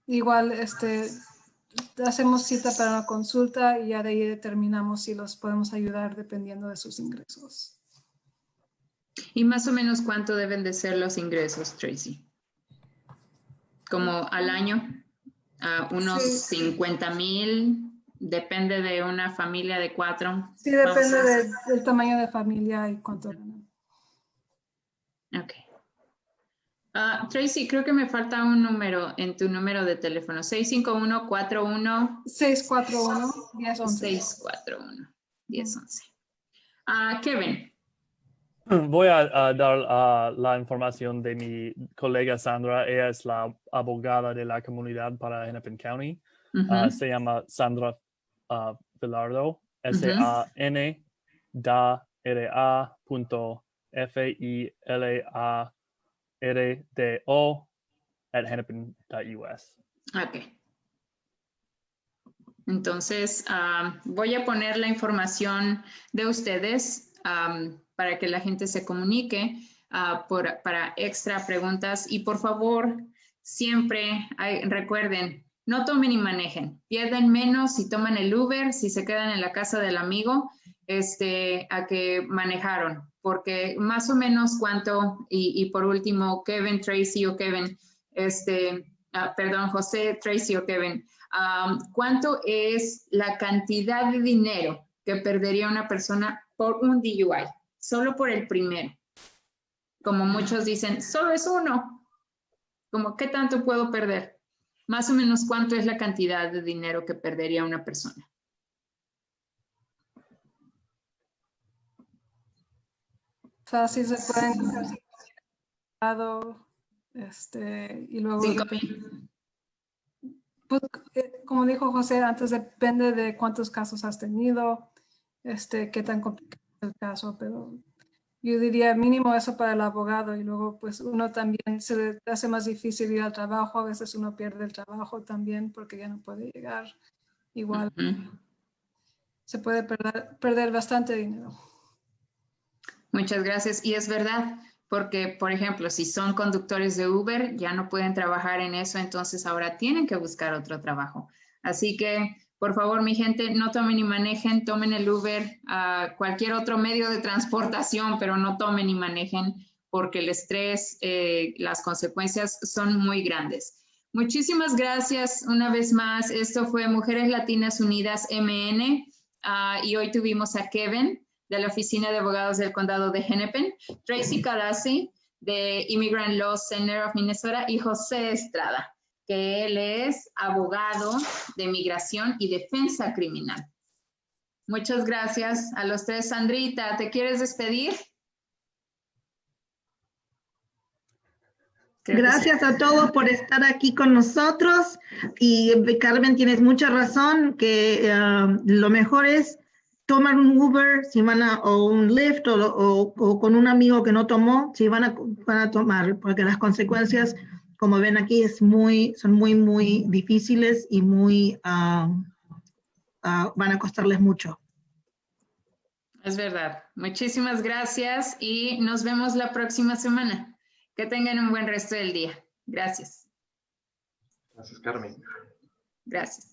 Igual, hacemos cita para una consulta y ya de ahí determinamos si los podemos ayudar dependiendo de sus ingresos. ¿Y más o menos cuánto deben de ser los ingresos, Tracy? ¿Como al año? Unos Sí. 50,000, depende de una familia de 4. Sí, depende del tamaño de familia y cuánto ganan. Ok. Tracy, creo que me falta un número en tu número de teléfono. 651-41. 641-1011. 641-1011. Kevin. Voy a dar la información de mi colega Sandra. Ella es la abogada de la comunidad para Hennepin County. Se llama Sandra Filardo. SANDRA.FILARDO@hennepin.us. Ok. Entonces, voy a poner la información de ustedes para que la gente se comunique para extra preguntas. Y por favor, siempre recuerden, no tomen y manejen. Pierden menos si toman el Uber, si se quedan en la casa del amigo, a que manejaron. Porque más o menos cuánto, y por último, Kevin, Tracy o Kevin, perdón, José, Tracy o Kevin, ¿cuánto es la cantidad de dinero que perdería una persona por un DUI? Solo por el primero. Como muchos dicen, solo es uno. Como, ¿qué tanto puedo perder? Más o menos, ¿cuánto es la cantidad de dinero que perdería una persona? Fácil se pueden y luego 5,000. Pues, como dijo José antes, depende de cuántos casos has tenido, qué tan complicado es el caso, pero yo diría mínimo eso para el abogado y luego pues uno también se le hace más difícil ir al trabajo, a veces uno pierde el trabajo también porque ya no puede llegar, igual se puede perder bastante dinero. Muchas gracias. Y es verdad, porque, por ejemplo, si son conductores de Uber, ya no pueden trabajar en eso, entonces ahora tienen que buscar otro trabajo. Así que, por favor, mi gente, no tomen ni manejen, tomen el Uber, cualquier otro medio de transportación, pero no tomen ni manejen, porque el estrés, las consecuencias son muy grandes. Muchísimas gracias una vez más. Esto fue Mujeres Latinas Unidas MN y hoy tuvimos a Kevin de la Oficina de Abogados del Condado de Hennepin, Tracy Carassi de Immigrant Law Center of Minnesota y José Estrada, que él es abogado de migración y defensa criminal. Muchas gracias a los tres. Sandrita, ¿te quieres despedir? Gracias a todos por estar aquí con nosotros y Carmen, tienes mucha razón que lo mejor es tomar un Uber si van a, o un Lyft o con un amigo que no tomó, si van a tomar, porque las consecuencias, como ven aquí, son muy difíciles y van a costarles mucho. Es verdad. Muchísimas gracias y nos vemos la próxima semana. Que tengan un buen resto del día. Gracias. Gracias, Carmen. Gracias.